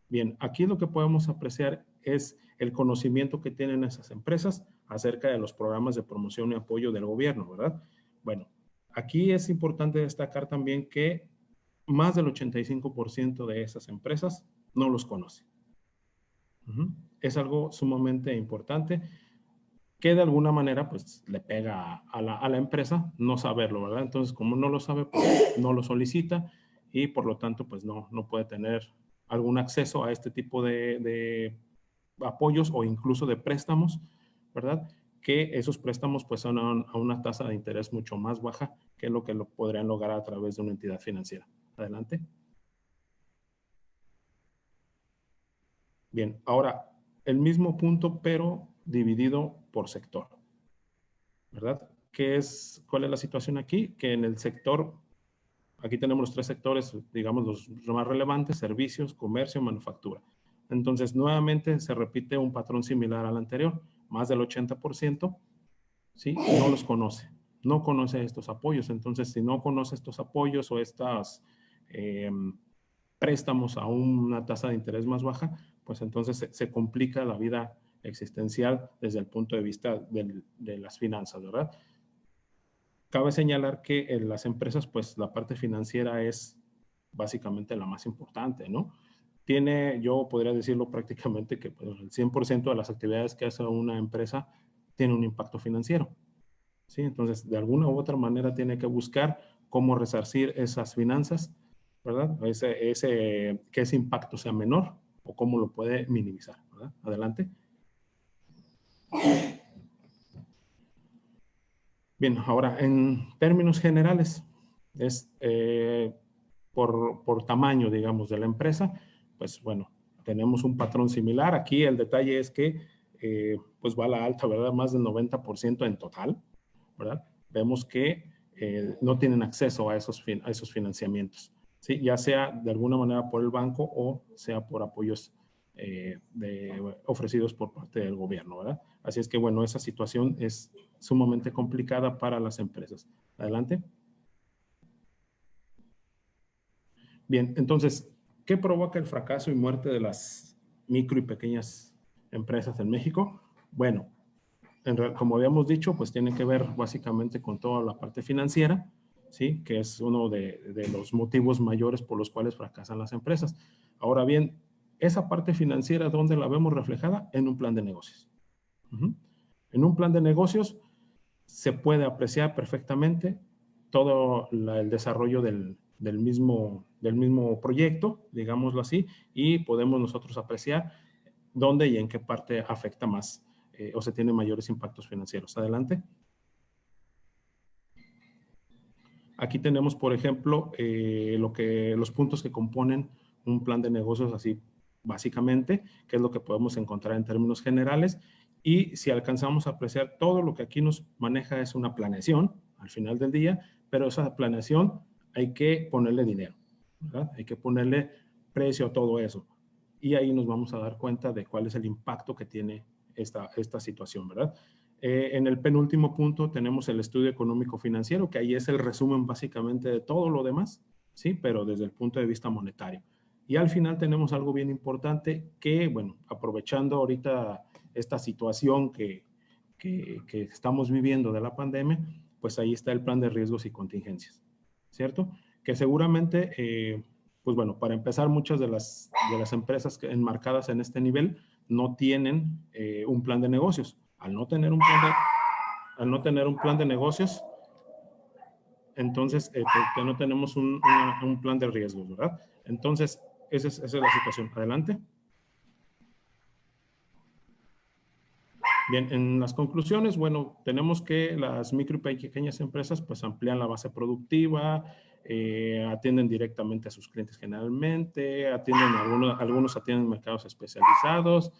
Bien, aquí lo que podemos apreciar es el conocimiento que tienen esas empresas acerca de los programas de promoción y apoyo del gobierno, ¿verdad? Bueno, aquí es importante destacar también que más del 85% de esas empresas no los conoce. Es algo sumamente importante que de alguna manera pues le pega a la empresa no saberlo, ¿verdad? Entonces, como no lo sabe, pues no lo solicita y por lo tanto pues no puede tener algún acceso a este tipo de apoyos o incluso de préstamos, ¿verdad? Que esos préstamos pues son a una tasa de interés mucho más baja que lo que lo podrían lograr a través de una entidad financiera. Adelante. Bien, ahora el mismo punto pero dividido por sector, ¿verdad? ¿Cuál es la situación aquí? Que en el sector, aquí tenemos los 3 sectores, digamos los más relevantes: servicios, comercio, manufactura. Entonces, nuevamente se repite un patrón similar al anterior. Más del 80%, ¿sí? No los conoce, no conoce estos apoyos. Entonces, si no conoce estos apoyos o estos préstamos a una tasa de interés más baja, pues entonces se complica la vida existencial desde el punto de vista de las finanzas, ¿verdad? Cabe señalar que en las empresas, pues la parte financiera es básicamente la más importante, ¿no? Yo podría decirlo prácticamente que pues, el 100% de las actividades que hace una empresa tiene un impacto financiero, ¿sí? Entonces, de alguna u otra manera tiene que buscar cómo resarcir esas finanzas, ¿verdad? Que ese impacto sea menor o cómo lo puede minimizar, ¿verdad? Adelante. Bien, ahora en términos generales, es por tamaño, digamos, de la empresa, pues bueno, tenemos un patrón similar. Aquí el detalle es que pues va a la alta, ¿verdad? Más del 90% en total, ¿verdad? Vemos que no tienen acceso a esos financiamientos, ¿sí? Ya sea de alguna manera por el banco o sea por apoyos ofrecidos por parte del gobierno, ¿verdad? Así es que, bueno, esa situación es sumamente complicada para las empresas. Adelante. Bien, entonces, ¿qué provoca el fracaso y muerte de las micro y pequeñas empresas en México? Bueno, como habíamos dicho, pues tiene que ver básicamente con toda la parte financiera, ¿sí? Que es uno de los motivos mayores por los cuales fracasan las empresas. Ahora bien, esa parte financiera, ¿dónde la vemos reflejada? En un plan de negocios. En un plan de negocios se puede apreciar perfectamente todo el desarrollo del mismo proyecto, digámoslo así, y podemos nosotros apreciar dónde y en qué parte afecta más o se tienen mayores impactos financieros. Adelante. Aquí tenemos, por ejemplo, los puntos que componen un plan de negocios así básicamente, que es lo que podemos encontrar en términos generales. Y si alcanzamos a apreciar, todo lo que aquí nos maneja es una planeación al final del día, pero esa planeación hay que ponerle dinero, ¿verdad? Hay que ponerle precio a todo eso. Y ahí nos vamos a dar cuenta de cuál es el impacto que tiene esta situación, ¿verdad? En el penúltimo punto tenemos el estudio económico financiero, que ahí es el resumen básicamente de todo lo demás, ¿sí? Pero desde el punto de vista monetario. Y al final tenemos algo bien importante que, bueno, aprovechando ahorita esta situación que estamos viviendo de la pandemia, pues ahí está el plan de riesgos y contingencias, ¿cierto? Que seguramente, pues bueno, para empezar, muchas de las empresas enmarcadas en este nivel no tienen un plan de negocios. Al no tener un plan de negocios, entonces no tenemos un plan de riesgos, ¿verdad? Entonces, esa es la situación. Adelante. Bien, en las conclusiones, bueno, tenemos que las micro y pequeñas empresas pues amplían la base productiva, atienden directamente a sus clientes generalmente, algunos atienden mercados especializados,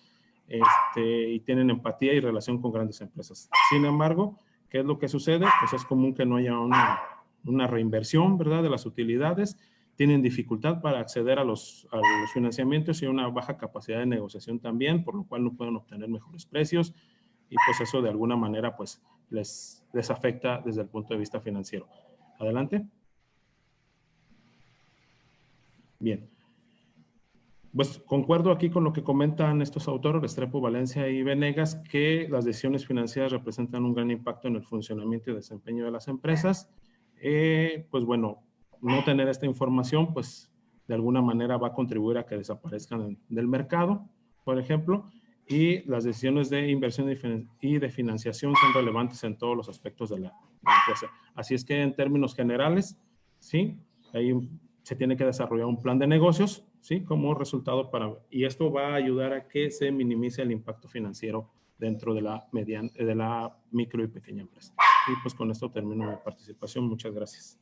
y tienen empatía y relación con grandes empresas. Sin embargo, ¿qué es lo que sucede? Pues es común que no haya una reinversión, ¿verdad?, de las utilidades, tienen dificultad para acceder a los financiamientos y una baja capacidad de negociación también, por lo cual no pueden obtener mejores precios y pues eso de alguna manera pues les afecta desde el punto de vista financiero. Adelante. Bien. Pues concuerdo aquí con lo que comentan estos autores, Restrepo, Valencia y Venegas, que las decisiones financieras representan un gran impacto en el funcionamiento y desempeño de las empresas. Pues bueno, no tener esta información, pues de alguna manera va a contribuir a que desaparezcan del mercado, por ejemplo, y las decisiones de inversión y de financiación son relevantes en todos los aspectos de la empresa. Así es que en términos generales, sí, ahí se tiene que desarrollar un plan de negocios, ¿sí? Como resultado y esto va a ayudar a que se minimice el impacto financiero dentro de la micro y pequeña empresa. Y pues con esto termino mi participación. Muchas gracias.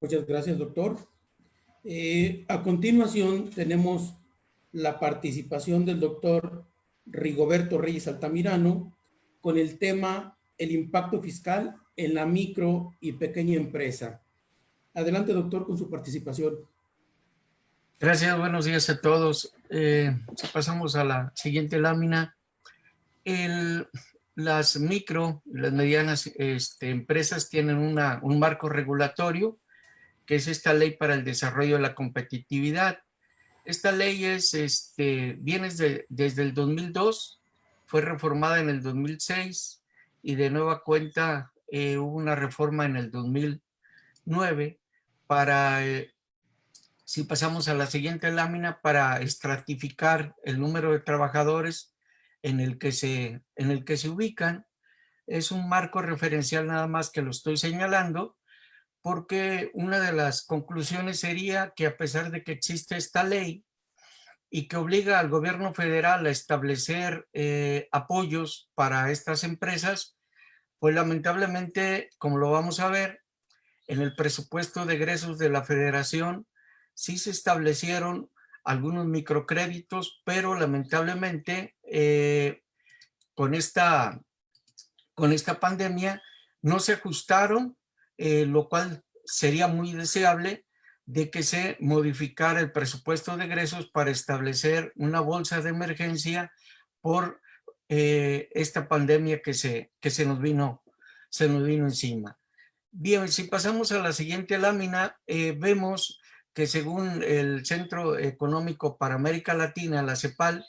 Muchas gracias, doctor. A continuación tenemos la participación del doctor Rigoberto Reyes Altamirano con el tema el impacto fiscal en la micro y pequeña empresa. Adelante, doctor, con su participación. Gracias, buenos días a todos. Si pasamos a la siguiente lámina, las micro, las medianas empresas tienen un marco regulatorio, que es esta ley para el desarrollo de la competitividad. Esta ley viene desde el 2002, fue reformada en el 2006 y de nueva cuenta hubo una reforma en el 2009 para... Si pasamos a la siguiente lámina, para estratificar el número de trabajadores en el que se ubican. Es un marco referencial nada más que lo estoy señalando, porque una de las conclusiones sería que a pesar de que existe esta ley y que obliga al gobierno federal a establecer apoyos para estas empresas, pues lamentablemente, como lo vamos a ver, en el presupuesto de egresos de la federación sí se establecieron algunos microcréditos, pero lamentablemente con esta pandemia no se ajustaron, lo cual sería muy deseable de que se modificara el presupuesto de egresos para establecer una bolsa de emergencia por esta pandemia que se nos vino encima. Bien, si pasamos a la siguiente lámina, vemos que según el Centro Económico para América Latina, la CEPAL,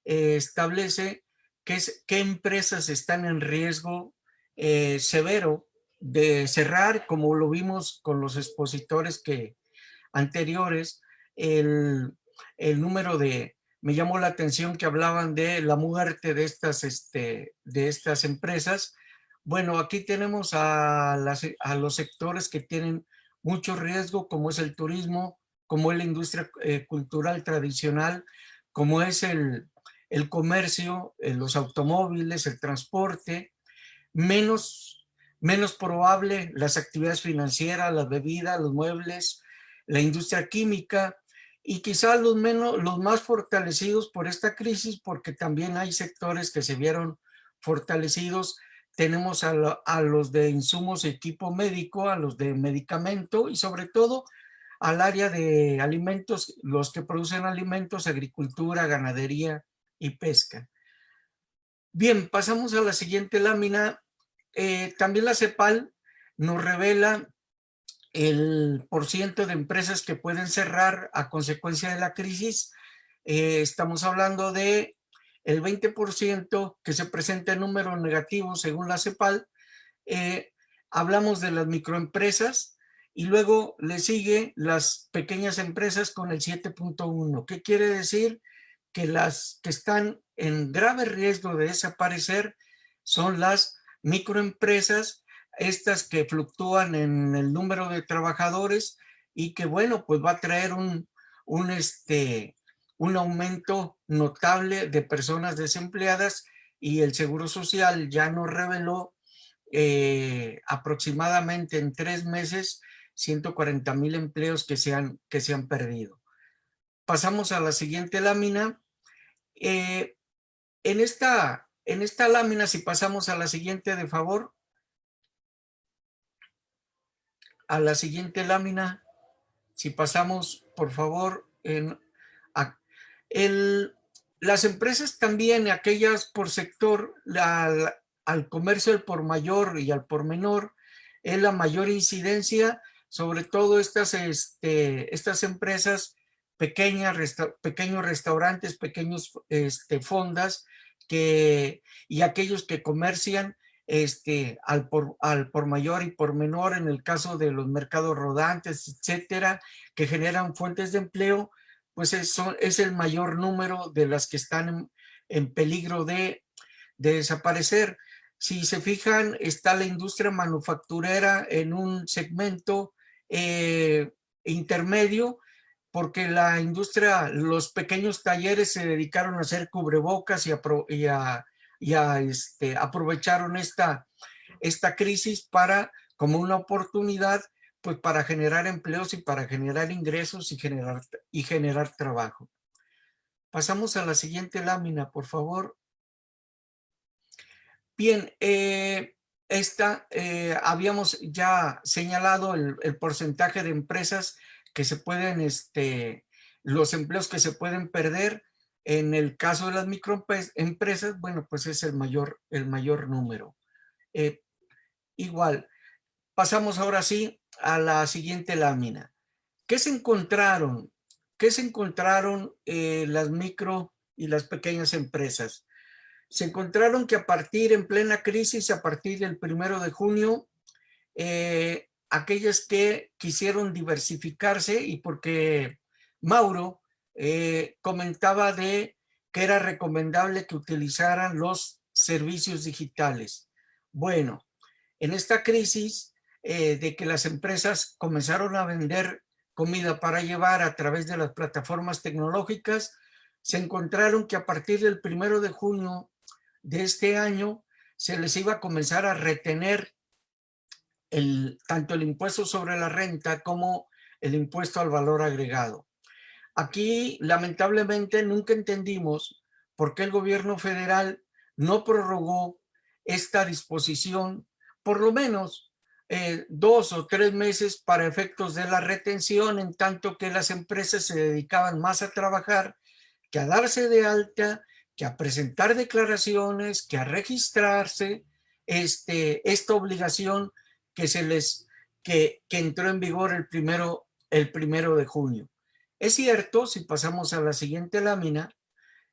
establece qué empresas están en riesgo severo de cerrar, como lo vimos con los expositores anteriores. El número me llamó la atención que hablaban de la muerte de estas empresas. Bueno, aquí tenemos a los sectores que tienen mucho riesgo, como es el turismo, como es la industria cultural tradicional, como es el comercio, los automóviles, el transporte. Menos probable las actividades financieras, las bebidas, los muebles, la industria química, y quizás los más fortalecidos por esta crisis, porque también hay sectores que se vieron fortalecidos. Tenemos a los de insumos y equipo médico, a los de medicamento y sobre todo al área de alimentos, los que producen alimentos, agricultura, ganadería y pesca. Bien, pasamos a la siguiente lámina. También la CEPAL nos revela el porciento de empresas que pueden cerrar a consecuencia de la crisis. Estamos hablando de el 20% que se presenta en números negativos según la CEPAL. Hablamos de las microempresas y luego le sigue las pequeñas empresas con el 7.1. ¿Qué quiere decir? Que las que están en grave riesgo de desaparecer son las microempresas, estas que fluctúan en el número de trabajadores y que, bueno, pues va a traer un aumento notable de personas desempleadas, y el Seguro Social ya nos reveló aproximadamente en 3 meses 140,000 empleos que se han perdido. Pasamos a la siguiente lámina. En esta lámina, si pasamos a la siguiente, de favor. A la siguiente lámina, si pasamos, por favor. Las empresas también, aquellas por sector, al comercio al por mayor y al por menor, es la mayor incidencia, sobre todo estas empresas pequeños restaurantes, pequeños fondas y aquellos que comercian al por mayor y por menor, en el caso de los mercados rodantes, etcétera, que generan fuentes de empleo, pues es el mayor número de las que están en peligro de desaparecer. Si se fijan, está la industria manufacturera en un segmento intermedio, porque la industria, los pequeños talleres se dedicaron a hacer cubrebocas aprovecharon esta crisis como una oportunidad, pues para generar empleos y para generar ingresos y generar trabajo. Pasamos a la siguiente lámina, por favor. Bien, habíamos ya señalado el porcentaje de empresas que se pueden, los empleos que se pueden perder. En el caso de las microempresas, bueno, pues es el mayor número. Igual, pasamos ahora sí a la siguiente lámina. ¿Qué se encontraron? ¿Qué se encontraron las micro y las pequeñas empresas? Se encontraron que en plena crisis, a partir del 1 de junio, aquellas que quisieron diversificarse, y porque Mauro comentaba de que era recomendable que utilizaran los servicios digitales. Bueno, en esta crisis de que las empresas comenzaron a vender comida para llevar a través de las plataformas tecnológicas, se encontraron que a partir del 1 de junio de este año se les iba a comenzar a retener tanto el impuesto sobre la renta como el impuesto al valor agregado. Aquí, lamentablemente, nunca entendimos por qué el gobierno federal no prorrogó esta disposición, por lo menos 2 o 3 meses para efectos de la retención, en tanto que las empresas se dedicaban más a trabajar que a darse de alta, que a presentar declaraciones, que a registrarse, esta obligación que entró en vigor el primero de junio. Es cierto, si pasamos a la siguiente lámina,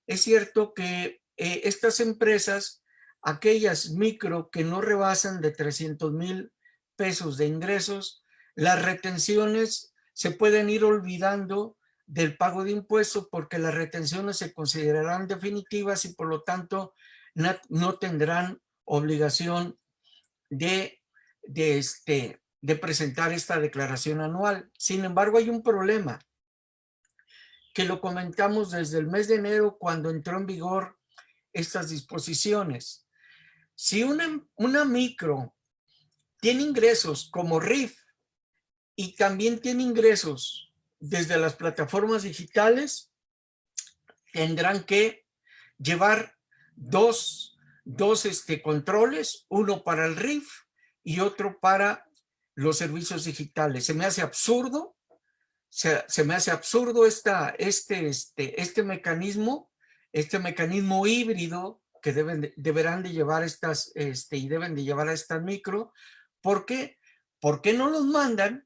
es cierto que estas empresas, aquellas micro que no rebasan de 300,000 pesos de ingresos, las retenciones se pueden ir olvidando del pago de impuestos, porque las retenciones se considerarán definitivas y por lo tanto no tendrán obligación de presentar esta declaración anual. Sin embargo, hay un problema que lo comentamos desde el mes de enero, cuando entró en vigor estas disposiciones. Si una micro tiene ingresos como RIF y también tiene ingresos desde las plataformas digitales, tendrán que llevar dos controles, uno para el RIF y otro para los servicios digitales. Se me hace absurdo, este mecanismo híbrido que deberán de llevar y deben de llevar a estas micro. ¿Por qué? ¿Por qué no los mandan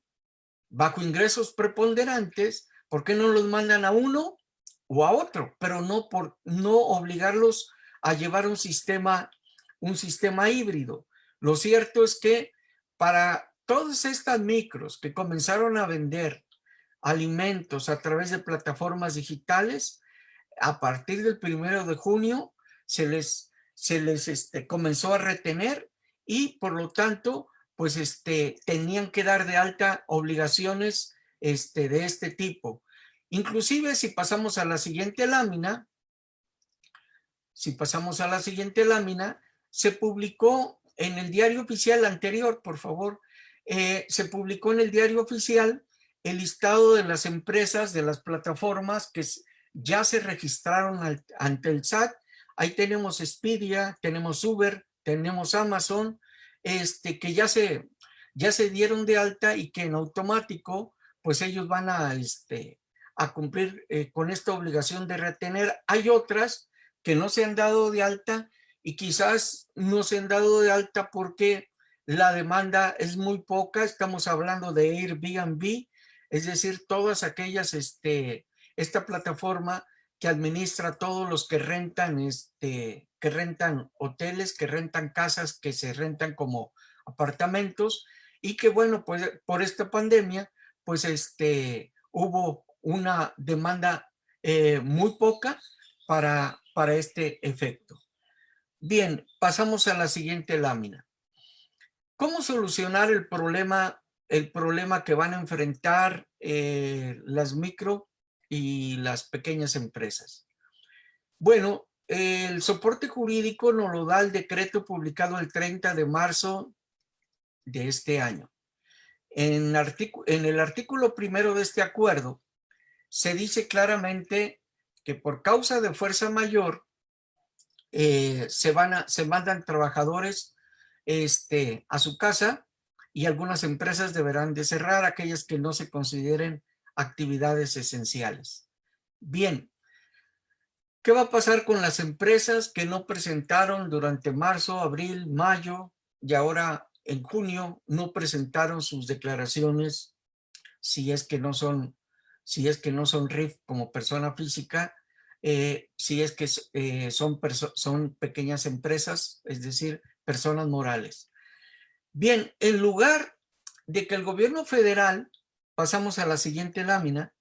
bajo ingresos preponderantes? ¿Por qué no los mandan a uno o a otro? Pero no obligarlos a llevar un sistema híbrido. Lo cierto es que para todas estas micros que comenzaron a vender alimentos a través de plataformas digitales, a partir del 1 de junio se les comenzó a retener, y por lo tanto pues tenían que dar de alta obligaciones de este tipo. Inclusive, si pasamos a la siguiente lámina, se publicó en el diario oficial anterior, por favor, se publicó en el diario oficial el listado de las empresas, de las plataformas que ya se registraron ante el SAT. Ahí tenemos Expedia, tenemos Uber, tenemos Amazon, que ya se dieron de alta y que en automático pues ellos van a cumplir con esta obligación de retener. Hay otras que no se han dado de alta, y quizás no se han dado de alta porque la demanda es muy poca. Estamos hablando de Airbnb, es decir, todas aquellas esta plataforma que administra todos los que rentan, que rentan hoteles, que rentan casas, que se rentan como apartamentos, y que bueno, pues por esta pandemia, pues hubo una demanda muy poca para este efecto. Bien, pasamos a la siguiente lámina. ¿Cómo solucionar el problema que van a enfrentar las micro y las pequeñas empresas? Bueno, el soporte jurídico nos lo da el decreto publicado el 30 de marzo de este año. En el artículo primero de este acuerdo se dice claramente que por causa de fuerza mayor se mandan trabajadores a su casa, y algunas empresas deberán de cerrar, aquellas que no se consideren actividades esenciales. Bien, ¿qué va a pasar con las empresas que no presentaron durante marzo, abril, mayo y ahora en junio no presentaron sus declaraciones, si es que no son RIF como persona física, si es que son pequeñas empresas, es decir, personas morales? Bien, en lugar de que el gobierno federal, pasamos a la siguiente lámina,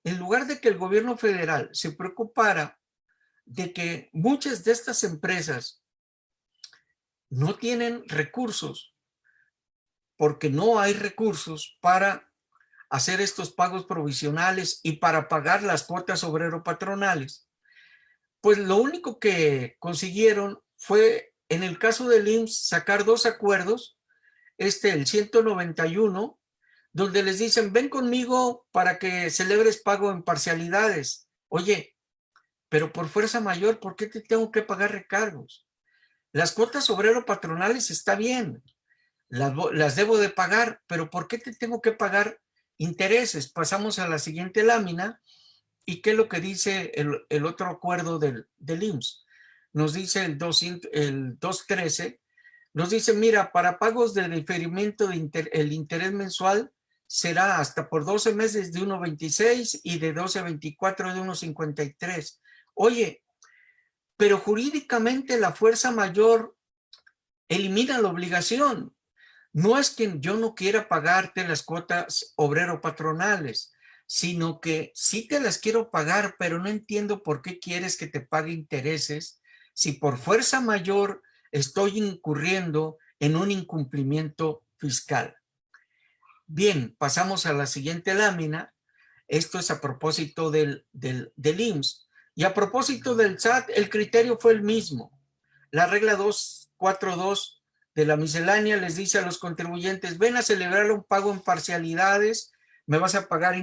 en lugar de que el gobierno federal se preocupara de que muchas de estas empresas no tienen recursos, porque no hay recursos para hacer estos pagos provisionales y para pagar las cuotas obrero-patronales, pues lo único que consiguieron fue, en el caso del IMSS, sacar dos acuerdos, el 191, donde les dicen, ven conmigo para que celebres pago en parcialidades. Oye, pero por fuerza mayor, ¿por qué te tengo que pagar recargos? Las cuotas obrero-patronales está bien, las debo de pagar, pero ¿por qué te tengo que pagar intereses? Pasamos a la siguiente lámina. ¿Y qué es lo que dice el otro acuerdo del IMSS? Nos dice el 213, nos dice, mira, para pagos de diferimiento el interés mensual será hasta por 12 meses de 1.26 y de 12 a 24 de 1.53. Oye, pero jurídicamente la fuerza mayor elimina la obligación. No es que yo no quiera pagarte las cuotas obrero-patronales, sino que sí te las quiero pagar, pero no entiendo por qué quieres que te pague intereses si por fuerza mayor estoy incurriendo en un incumplimiento fiscal. Bien, pasamos a la siguiente lámina. Esto es a propósito del IMSS. Y a propósito del SAT, el criterio fue el mismo. La regla 242 de la miscelánea les dice a los contribuyentes, ven a celebrar un pago en parcialidades, me vas a pagar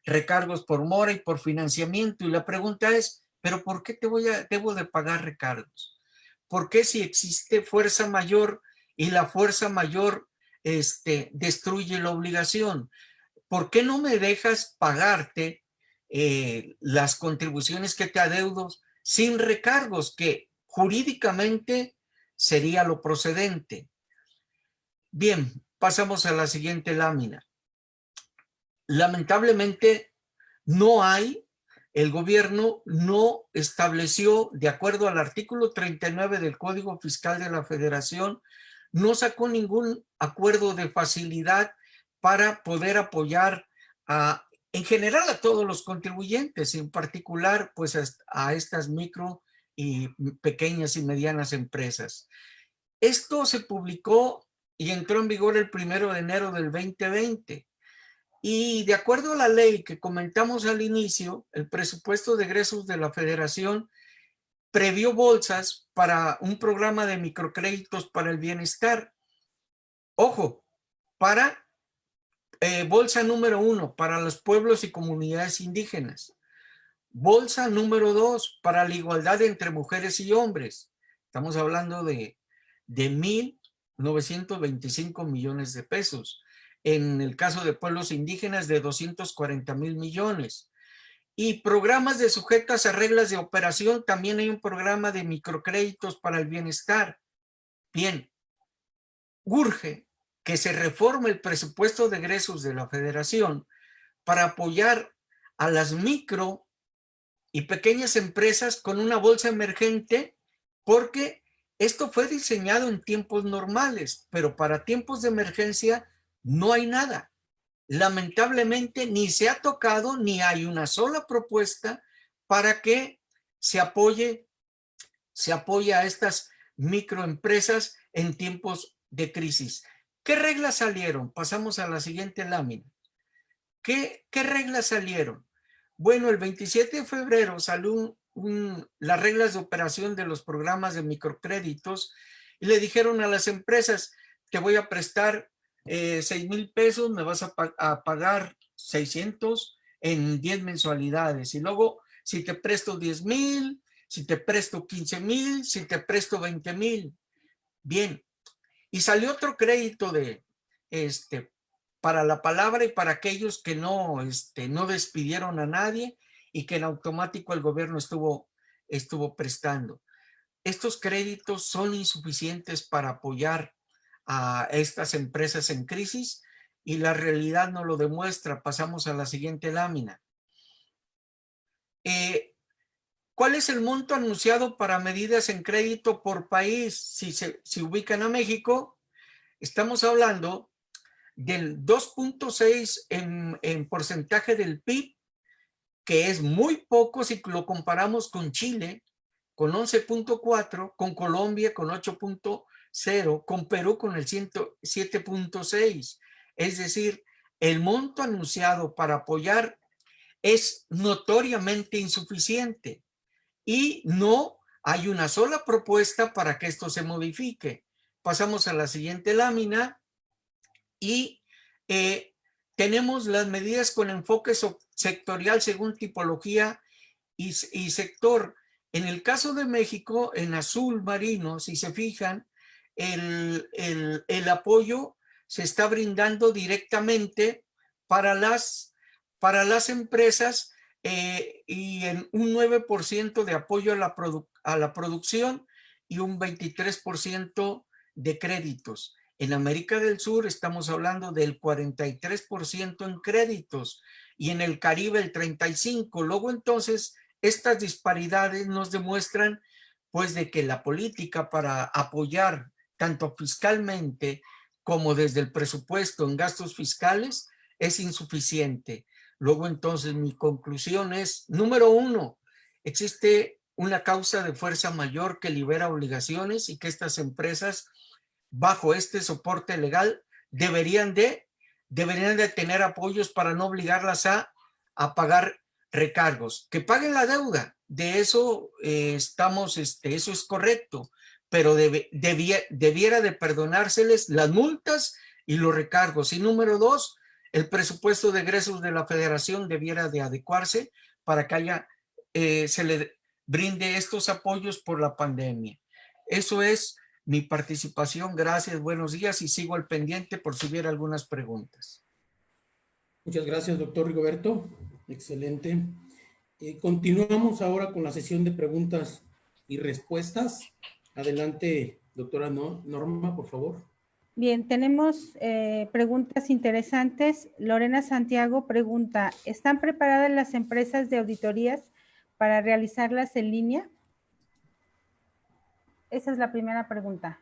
recargos por mora y por financiamiento. Y la pregunta es, ¿pero por qué debo de pagar recargos? ¿Por qué si existe fuerza mayor y la fuerza mayor destruye la obligación? ¿Por qué no me dejas pagarte las contribuciones que te adeudo sin recargos, que jurídicamente sería lo procedente? Bien, pasamos a la siguiente lámina. Lamentablemente el gobierno no estableció, de acuerdo al artículo 39 del Código Fiscal de la Federación, no sacó ningún acuerdo de facilidad para poder apoyar en general a todos los contribuyentes, en particular pues a estas micro y pequeñas y medianas empresas. Esto se publicó y entró en vigor el 1 de enero del 2020. Y de acuerdo a la ley que comentamos al inicio, el presupuesto de egresos de la Federación previó bolsas para un programa de microcréditos para el bienestar. Ojo, para bolsa número 1, para los pueblos y comunidades indígenas. Bolsa número 2, para la igualdad entre mujeres y hombres. Estamos hablando de 1.925 millones de pesos. En el caso de pueblos indígenas, de 240,000 millones. Y programas de sujetas a reglas de operación, también hay un programa de microcréditos para el bienestar. Bien, urge que se reforme el presupuesto de egresos de la Federación para apoyar a las micro y pequeñas empresas con una bolsa emergente, porque esto fue diseñado en tiempos normales, pero para tiempos de emergencia no hay nada. Lamentablemente ni se ha tocado ni hay una sola propuesta para que se apoye a estas microempresas en tiempos de crisis. ¿Qué reglas salieron? Pasamos a la siguiente lámina. ¿Qué reglas salieron? Bueno, el 27 de febrero salió las reglas de operación de los programas de microcréditos y le dijeron a las empresas, te voy a prestar 6,000 pesos, me vas a pagar 600 en 10 mensualidades. Y luego, si te presto 10,000, si te presto 15,000, si te presto 20,000. Bien. Y salió otro crédito para la palabra y para aquellos que no despidieron a nadie y que en automático el gobierno estuvo prestando. Estos créditos son insuficientes para apoyar a estas empresas en crisis y la realidad no lo demuestra. Pasamos a la siguiente lámina. ¿Cuál es el monto anunciado para medidas en crédito por país? Si ubican a México, estamos hablando del 2.6 en porcentaje del PIB, que es muy poco si lo comparamos con Chile, con 11.4, con Colombia con 8.0, con Perú con el 7.6. Es decir, el monto anunciado para apoyar es notoriamente insuficiente y no hay una sola propuesta para que esto se modifique. Pasamos a la siguiente lámina y tenemos las medidas con enfoque sectorial según tipología y sector. En el caso de México, en azul marino, si se fijan, el apoyo se está brindando directamente para las empresas y en un 9% de apoyo a la producción y un 23% de créditos. En América del Sur estamos hablando del 43% en créditos y en el Caribe el 35%. Luego entonces estas disparidades nos demuestran pues de que la política para apoyar tanto fiscalmente como desde el presupuesto en gastos fiscales es insuficiente. Luego entonces mi conclusión es, número 1, existe una causa de fuerza mayor que libera obligaciones y que estas empresas bajo este soporte legal deberían de tener apoyos para no obligarlas a pagar recargos. Que paguen la deuda, de eso eso es correcto, pero debiera de perdonárseles las multas y los recargos. Y número 2, el presupuesto de egresos de la federación debiera de adecuarse para que se le brinde estos apoyos por la pandemia. Eso es mi participación. Gracias, buenos días y sigo al pendiente por si hubiera algunas preguntas. Muchas gracias, doctor Rigoberto. Excelente. Continuamos ahora con la sesión de preguntas y respuestas. Adelante, doctora Norma, por favor. Bien, tenemos preguntas interesantes. Lorena Santiago pregunta, ¿están preparadas las empresas de auditorías para realizarlas en línea? Esa es la primera pregunta.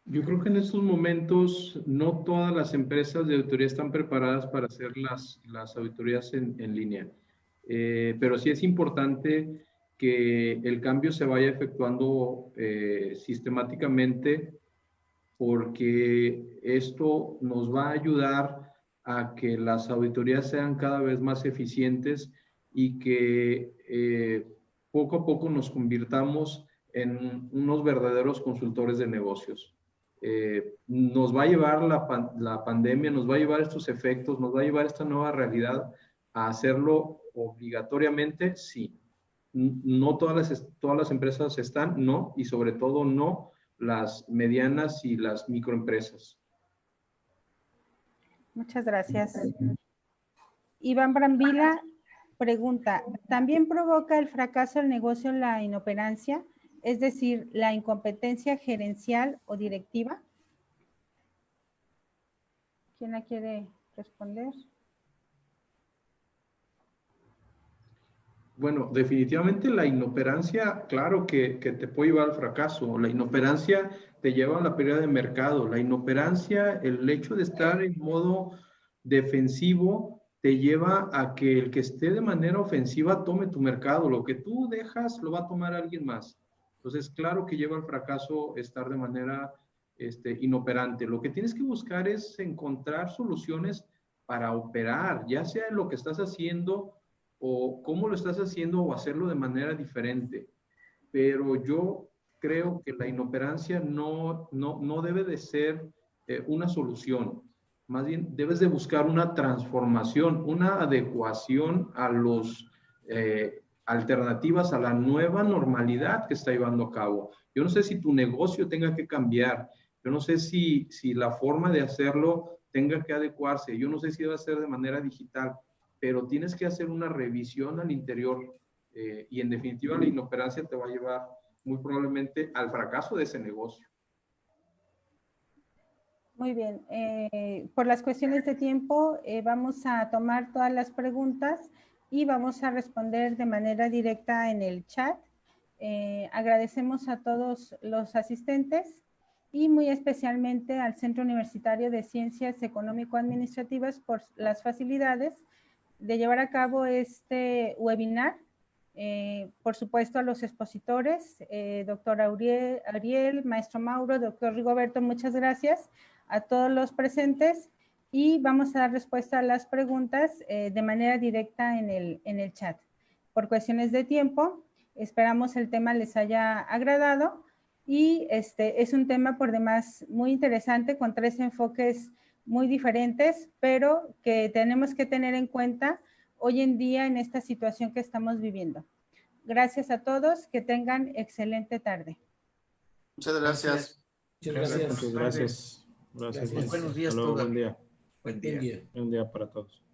Yo creo que en estos momentos no todas las empresas de auditoría están preparadas para hacer las auditorías en línea. Pero sí es importante que el cambio se vaya efectuando sistemáticamente, porque esto nos va a ayudar a que las auditorías sean cada vez más eficientes y que poco a poco nos convirtamos en unos verdaderos consultores de negocios. Nos va a llevar la pandemia, nos va a llevar estos efectos, nos va a llevar esta nueva realidad a hacerlo obligatoriamente, sí. No todas las empresas están, no, y sobre todo no las medianas y las microempresas. Muchas gracias. Iván Brambila pregunta, ¿también provoca el fracaso del negocio la inoperancia, es decir, la incompetencia gerencial o directiva? ¿Quién la quiere responder? Bueno, definitivamente la inoperancia, claro que te puede llevar al fracaso. La inoperancia te lleva a la pérdida de mercado. La inoperancia, el hecho de estar en modo defensivo, te lleva a que el que esté de manera ofensiva tome tu mercado. Lo que tú dejas lo va a tomar alguien más. Entonces, claro que lleva al fracaso estar de manera inoperante. Lo que tienes que buscar es encontrar soluciones para operar, ya sea en lo que estás haciendo o cómo lo estás haciendo o hacerlo de manera diferente. Pero yo creo que la inoperancia no debe de ser una solución. Más bien, debes de buscar una transformación, una adecuación a los alternativas a la nueva normalidad que está llevando a cabo. Yo no sé si tu negocio tenga que cambiar. Yo no sé si la forma de hacerlo tenga que adecuarse. Yo no sé si debe ser de manera digital, pero tienes que hacer una revisión al interior y en definitiva la inoperancia te va a llevar muy probablemente al fracaso de ese negocio. Muy bien. Por las cuestiones de tiempo, vamos a tomar todas las preguntas y vamos a responder de manera directa en el chat. Agradecemos a todos los asistentes y muy especialmente al Centro Universitario de Ciencias Económico-Administrativas por las facilidades de llevar a cabo este webinar. Por supuesto a los expositores, doctor Ariel, maestro Mauro, doctor Rigoberto, muchas gracias a todos los presentes y vamos a dar respuesta a las preguntas de manera directa en el chat. Por cuestiones de tiempo, esperamos el tema les haya agradado y es un tema por demás muy interesante con 3 enfoques muy diferentes, pero que tenemos que tener en cuenta hoy en día en esta situación que estamos viviendo. Gracias a todos, que tengan excelente tarde. Muchas gracias. Muchas gracias. Muchas gracias. Gracias. Gracias. Buenos días Hasta luego, todos. buen día. Buen día. Buen día. Buen día para todos.